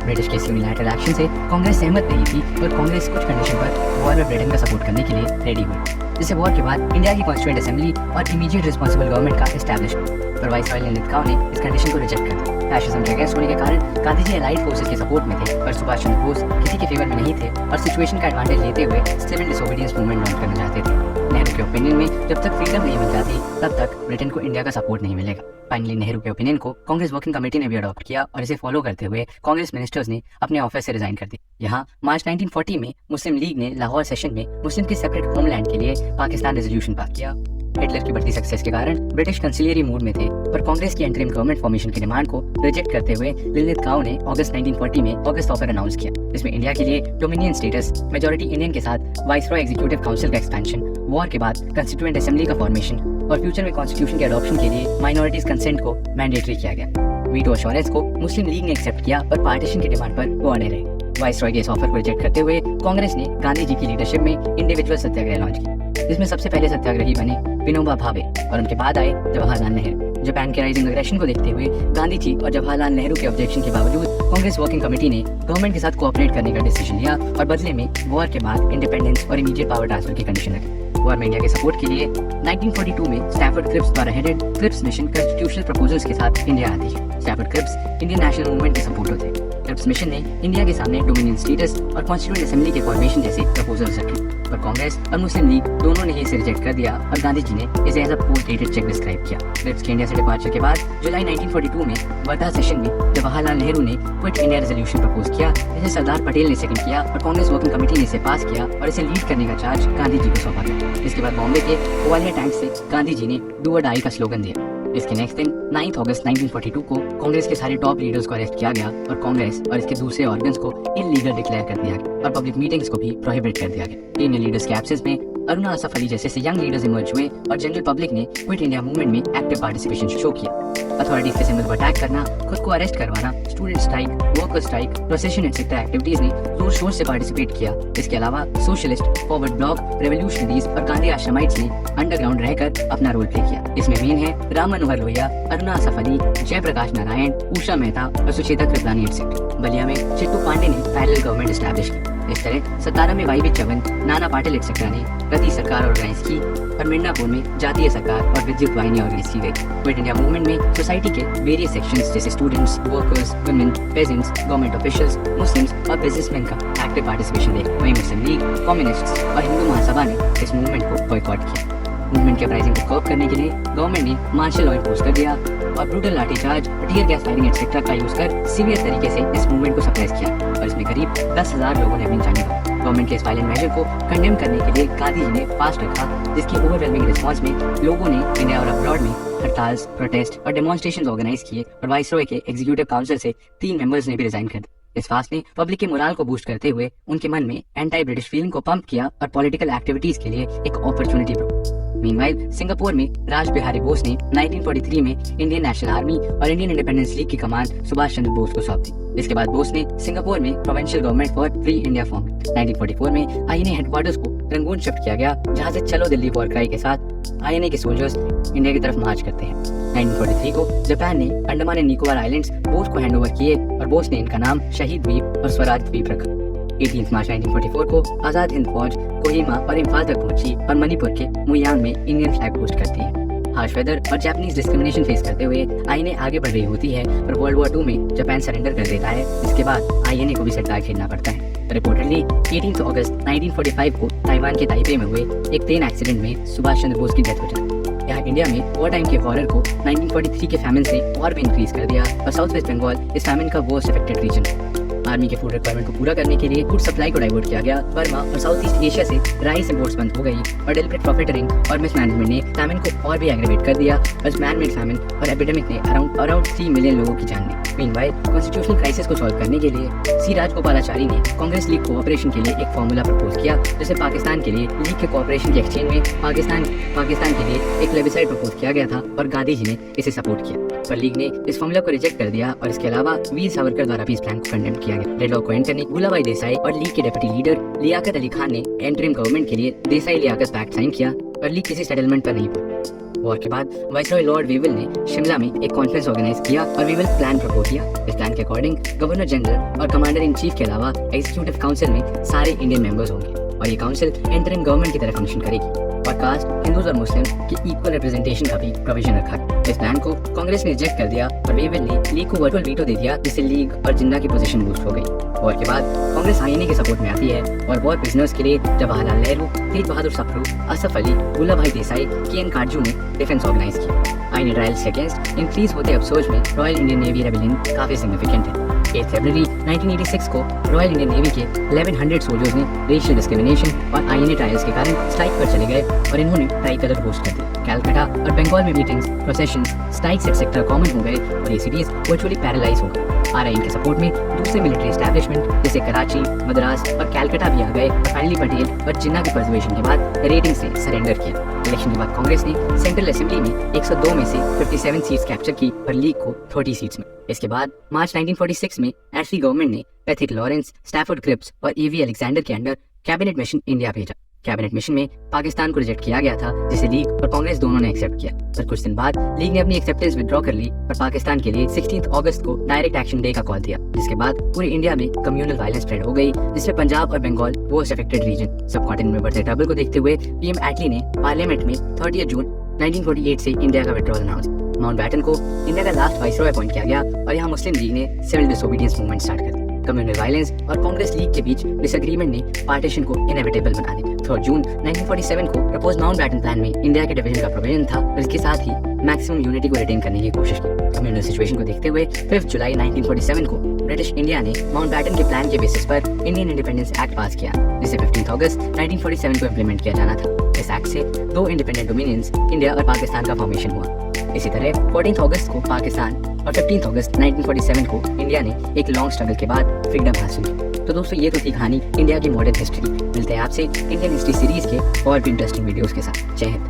ब्रिटिश के यूनिलाटरल एक्शन से कांग्रेस सहमत नहीं थी और कांग्रेस कुछ कंडीशन पर वॉर में ब्रिटेन का सपोर्ट करने के लिए रेडी हुई, जिससे वॉर के बाद इंडिया की कॉन्स्टिट्यूएंट असेंबली और इमीडिएट रिस्पॉन्सिबल गवर्नमेंट का एस्टैब्लिशमेंट, पर वाइसरॉय ललित ने इस कंडीशन को रिजेक्ट कर दिया। फैशिज्म के अगेंस्ट होने के कारण गांधी जी अलाइड फोर्सेस के सपोर्ट में थे, पर सुभाष चंद्र बोस किसी के फेवर में नहीं थे और सिचुएशन का एडवांटेज लेते हुए सिविल डिसोबीडियंस मूवमेंट लॉन्च करना चाहते थे। नेहरू नेहरू के ओपिनियन में जब तक फ्रीडम नहीं मिल जाती तब तक ब्रिटेन को इंडिया का सपोर्ट नहीं मिलेगा। फाइनली नेहरू के ओपिनियन को कांग्रेस वर्किंग कमेटी ने भी अडॉप्ट किया और इसे फॉलो करते हुए कांग्रेस मिनिस्टर्स ने अपने ऑफिस से रिजाइन कर दी। यहाँ मार्च 1940 में मुस्लिम लीग ने लाहौर सेशन में मुस्लिम के सेपरेट होमलैंड के लिए पाकिस्तान रेजोल्यूशन पास किया। हिटलर की बढ़ती सक्सेस के कारण ब्रिटिश कंसिलियरी मूड में थे, पर कांग्रेस की इंटरिम गवर्नमेंट फॉर्मेशन की डिमांड को रिजेक्ट करते हुए लिनलिथगाओ ने अगस्त 1940 में ऑगस्ट ऑफर अनाउंस किया। इसमें इंडिया के लिए डोमिनियन स्टेटस, मेजॉरिटी इंडियन के साथ वाइसरॉय एग्जीक्यूटिव काउंसिल का एक्सपेंशन, वॉर के बाद कंस्टिट्यूएंट असेंबली का फॉर्मेशन और फ्यूचर में कॉन्स्टिट्यूशन के अडॉप्शन के लिए माइनॉरिटीज कंसेंट को मैंडेटरी किया गया। वीटो अश्योरेंस को मुस्लिम लीग ने एक्सेप्ट किया और पार्टीशन की डिमांड पर वो अड़े रहे। वाइसरॉय के इस ऑफर को रिजेक्ट करते हुए कांग्रेस ने गांधी जी की लीडरशिप में इंडिविजुअल सत्याग्रह लॉन्च किया, जिसमें सबसे पहले सत्याग्रही बने विनोबा भावे और उनके बाद आए जवाहरलाल नेहरू। जापान के राइजिंग अग्रेशन को देखते हुए गांधी जी और जवाहरलाल नेहरू के ऑब्जेक्शन के बावजूद कांग्रेस वर्किंग कमेटी ने गवर्नमेंट के साथ कोऑपरेट करने का डिसीजन लिया और बदले में वॉर के बाद इंडिपेंडेंस और इमीडिएट पावर ट्रांसफर की कंडीशन रखी। वॉर में इंडिया के सपोर्ट के लिए 1942 में स्टैफर्ड क्रिप्स द्वारा headed Cripps mission constitutional proposals के साथ इंडिया आती है। Stafford Cripps Indian national movement के सपोर्टर थे। क्रिप्स मिशन ने इंडिया के सामने डोमिनियन स्टेटस और कॉन्स्टिट्यूएंट असेंबली के फॉर्मेशन जैसे प्रपोजल्स रखे, पर कांग्रेस और मुस्लिम लीग दोनों ने इसे रिजेक्ट कर दिया और गांधी जी ने इसे as a post dated cheque describe किया। क्रिप्स के इंडिया से डिपार्चर के बाद जुलाई 1942 में वर्धा सेशन में जवाहरलाल नेहरू ने क्विट इंडिया रेजोल्यूशन प्रपोज किया, जिसे सरदार पटेल ने सेकंड किया और कांग्रेस वर्किंग कमेटी ने इसे पास किया और इसे लीड करने का चार्ज गांधी जी को सौंपा गया। इसके बाद बॉम्बे के ग्वालियर टैंक से गांधी जी ने डू और डाई का स्लोगन दिया। इसके नेक्स्ट दिन 9 अगस्त 1942 को कांग्रेस के सारे टॉप लीडर्स को अरेस्ट किया गया और कांग्रेस और इसके दूसरे ऑर्गन्स को इल्लीगल डिक्लेयर कर दिया गया और पब्लिक मीटिंग्स को भी प्रोहिबिट कर दिया गया। तीन लीडर्स के एब्सेंस में अरुणा असफ अली जैसे यंग लीडर्स इमर्ज हुए और जनरल पब्लिक ने क्विट इंडिया मूवमेंट में एक्टिव पार्टिसिपेशन शो किया। अथॉरिटीज के सिंबल को अटैक करना, खुद को अरेस्ट करवाना, student strike, worker strike, procession etcetera activities ने जोर शोर से पार्टिसिपेट किया। इसके अलावा सोशलिस्ट, फॉरवर्ड ब्लॉक, रेवोल्यूशनरीज और गांधी आश्रमाइट्स ने अंडरग्राउंड रहकर अपना रोल प्ले किया। इसमें मेन है राम मनोहर लोहिया, अरुणा असफ अली, जयप्रकाश नारायण, उषा मेहता और सुचेता कृपलानी एटसेट्रा। बलिया में चिट्टू पांडे ने पैरेलल गवर्नमेंट एस्टैब्लिश की। इस तरह सतारा में वाईवी चवन, नाना पाटिल एटसेट्रा ने प्रति सरकार ऑर्गेनाइज की और मिर्नापुर में जातीय सरकार और विद्युत वाहिनी ऑर्गेनाइज की गई। क्विट इंडिया मूवमेंट में सोसाइटी के वेरियस सेक्शंस जैसे students, workers, women, pageants, government officials, Muslims और बिजनेसमैन का एक्टिव पार्टिसिपेशन देखा। वहीं मुस्लिम लीग, कम्युनिस्ट्स और हिंदू महासभा ने इस मूवमेंट को बॉयकॉट किया। मूवमेंट के अपराइजिंग को कर्ब करने के लिए गवर्नमेंट ने मार्शल लॉ इम्पोज कर दिया और brutal lathi charge, tear gas firing etcetera का यूज कर सीवियर तरीके से इस मूवमेंट को सप्रेस किया और इसमें करीब 10,000 लोगों ने अपनी जानें गंवाई। गवर्नमेंट के इस वायलेंट मेजर को कंडेम करने के लिए गांधी जी ने फास्ट रखा, जिसकी ओवरवेलमिंग रिस्पांस में लोगों ने इंडिया और अब्रॉड में हड़ताल, प्रोटेस्ट और डेमोन्स्ट्रेशंस ऑर्गेनाइज किए और वाइसरॉय के एग्जीक्यूटिव काउंसिल से 3 मेंबर्स ने भी रिजाइन कर दिया। इस फास्ट ने पब्लिक के मोराल को बूस्ट करते हुए उनके मन में एंटी ब्रिटिश फीलिंग को पंप किया और पॉलिटिकल एक्टिविटीज के लिए एक अपॉर्चुनिटी। मीनवाइल सिंगापुर में राज बिहारी बोस ने 1943 में इंडियन नेशनल आर्मी और इंडियन इंडिपेंडेंस लीग की कमान सुभाष चंद्र बोस को सौंप दी। इसके बाद बोस ने सिंगापुर में provincial government for free India form. 1944 में आईएनए हेडक्वार्टर्स को रंगून शिफ्ट किया गया, जहां से चलो दिल्ली वॉर क्राई के साथ आईएनए के सोल्जर्स इंडिया की तरफ मार्च करते हैं। 1943 को जापान ने अंडमान एंड निकोबार आइलैंड्स बोस को हैंडओवर किए और बोस ने इनका नाम शहीद द्वीप और स्वराज द्वीप रखा। 18 मार्च 1944 को आजाद हिंद फौज कोहिमा और इम्फाल तक पहुंची और मणिपुर के मुयांग में इंडियन फ्लैग होस्ट करती है। हार्श वेदर और जापानीज डिस्क्रिमिनेशन फेस करते हुए आईएनए आगे बढ़ रही होती है, पर वर्ल्ड वॉर 2 में जापान सरेंडर कर देता है। इसके बाद आईएनए को भी सेटबैक झेलना पड़ता है। रिपोर्टेडली 18 अगस्त 1945 को ताइवान के ताइपे में हुए एक ट्रेन एक्सीडेंट में सुभाष चंद्र बोस की डेथ हो जाती है। यहाँ इंडिया में वॉर टाइम के हॉरर को 1943 के फैमिन से और भी इंक्रीज कर दिया और साउथ वेस्ट बंगाल इस फैमिन का वर्स्ट अफेक्टेड रीजन। आर्मी के फूड रिक्वायरमेंट को पूरा करने के लिए फूड सप्लाई को डाइवर्ट किया गया। बर्मा और साउथ ईस्ट एशिया से राइस इंपोर्ट्स बंद हो गई और डेलिब्रेट प्रॉफिटरिंग और मिसमैनेजमेंट ने फैमिन को और भी एग्रेवेट कर दिया और मैन मेड फैमिन और एपिडेमिक ने अराउंड 3 मिलियन लोगों की जान ली। मीनवाइल कॉन्स्टिट्यूशनल क्राइसिस को सॉल्व करने के लिए सी राजगोपालाचारी ने कांग्रेस लीग कोऑपरेशन के लिए एक फॉर्मूला प्रपोज किया, जिसे पाकिस्तान के लिए लीग के कोऑपरेशन के एक्सचेंज में पाकिस्तान के लिए एक प्लेबिसाइट प्रपोज किया गया था और गांधी जी ने इसे सपोर्ट किया, पर लीग ने इस फॉर्मूला को रिजेक्ट कर दिया और इसके अलावा वीर सावरकर द्वारा भी इस प्लान को कंडेम किया गया। डेडलॉक को एंड करने भूलाभाई देसाई और लीग के डेप्यूटी लीडर लियाकत अली खान ने इंटरिम गवर्नमेंट के लिए देसाई लियाकत पैक्ट साइन किया और लीग किसी सेटलमेंट पर नहीं पहुंची। वॉर के बाद वाइसरॉय लॉर्ड वीविल ने शिमला में एक कॉन्फ्रेंस ऑर्गेनाइज किया और वीविल प्लान प्रपोज किया। इस प्लान के अकॉर्डिंग गवर्नर जनरल और कमांडर इन चीफ के अलावा एग्जीक्यूटिव काउंसिल में सारे इंडियन मेंबर्स होंगे और ये काउंसिल इंटरिम गवर्नमेंट की तरह फंक्शन करेगी। और कास्ट, हिंदूज और मुस्लिम के इक्वल रिप्रेजेंटेशन का भी प्रोविजन रखा। इस प्लान को कांग्रेस ने रिजेक्ट कर दिया और वेवर ने लीग को वर्चुअल वीटो दे दिया, जिससे लीग और जिन्ना की पोजीशन बूस्ट हो गई। वॉर के बाद कांग्रेस आईएनए के सपोर्ट में आती है और वॉर प्रिजनर्स के लिए जवाहरलाल नेहरू, तेज बहादुर सप्रू, असफ अली, वल्लभ भाई देसाई, के.एन. काटजू ने डिफेंस ऑर्गेनाइज किया। आईएनए ट्रायल्स के अगेंस्ट इंक्रीज होते अफसोस में रॉयल इंडियन नेवी रेबेलियन काफी सिग्निफिकेंट है। 8 फरवरी 1986 को रॉयल इंडियन नेवी के 1100 सोल्जर्स ने रेशियल डिस्क्रिमिनेशन और आईएनए ट्रायल्स के कारण स्ट्राइक पर चले गए और इन्होंने ट्राई कलर होस्ट कर दी। कैलकाटा और बंगाल में meetings, processions, strikes etcetera common हो गए और ये सिटीज वर्चुअली पैरालाइज हो गए। आरआईएन के सपोर्ट में दूसरे मिलिट्री एस्टैब्लिशमेंट जैसे कराची, मद्रास और कैलकाटा भी आ गए और फाइनली पटेल और जिन्ना की परसुएशन के बाद रेटिंग से सरेंडर किया। इलेक्शन के बाद कांग्रेस ने सेंट्रल असेंबली में 102 में से 57 सीट्स कैप्चर की और लीग को 30 सीट्स में। इसके बाद मार्च 1946 में एटली गवर्नमेंट ने पैथिक लॉरेंस, स्टैफोर्ड क्रिप्स और एवी अलेक्जेंडर के अंडर कैबिनेट मिशन इंडिया भेजा। कैबिनेट मिशन में पाकिस्तान को रिजेक्ट किया गया था, जिसे लीग और कांग्रेस दोनों ने एक्सेप्ट किया। पर कुछ दिन बाद लीग ने अपनी एक्सेप्टेंस विड्रॉ कर ली और पाकिस्तान के लिए 16 अगस्त को डायरेक्ट एक्शन डे का कॉल दिया, जिसके बाद पूरे इंडिया में कम्युनल वायलेंस स्प्रेड हो गई, जिसमें पंजाब और बंगाल मोस्ट अफेक्टेड रीजन। सब कॉन्टिनेंट में बढ़ते ट्रबल को देखते हुए पीएम एटली ने पार्लियामेंट में 30 जून 1948 से इंडिया का विड्रॉल अनाउंस। माउंटबैटन को इंडिया का लास्ट वाइसरॉय अपॉइंट किया गया और यहाँ मुस्लिम लीग ने सिविल डिसोबीडियंस मूवमेंट स्टार्ट कर दी। कम्युनल वायलेंस और कांग्रेस लीग के बीच डिसएग्रीमेंट ने पार्टीशन को इनएविटेबल बना दिया। 3 जून 1947 को प्रपोज माउंटबैटन प्लान में इंडिया के डिवीजन का प्रोविजन था और इसके साथ ही मैक्सिमम यूनिटी को रिटेन करने की कोशिश की। कम्युनल सिचुएशन को देखते हुए 5 जुलाई 1947 को ब्रिटिश इंडिया ने माउंटबैटन के प्लान के बेसिस पर इंडियन इंडिपेंडेंस एक्ट पास किया, जिसे 15 अगस्त 1947 को इम्प्लीमेंट किया जाना था। इस एक्ट से 2 इंडिपेंडेंट डोमिनियंस इंडिया और पाकिस्तान का फॉर्मेशन हुआ। इसी तरह 14 अगस्त को पाकिस्तान और 15 अगस्त 1947 को इंडिया ने एक लॉन्ग स्ट्रगल के बाद फ्रीडम हासिल की। तो दोस्तों, ये तो थी कहानी इंडिया की मॉडर्न हिस्ट्री। मिलते हैं आपसे इंडियन हिस्ट्री सीरीज के और भी इंटरेस्टिंग वीडियोस के साथ। जय हिंद।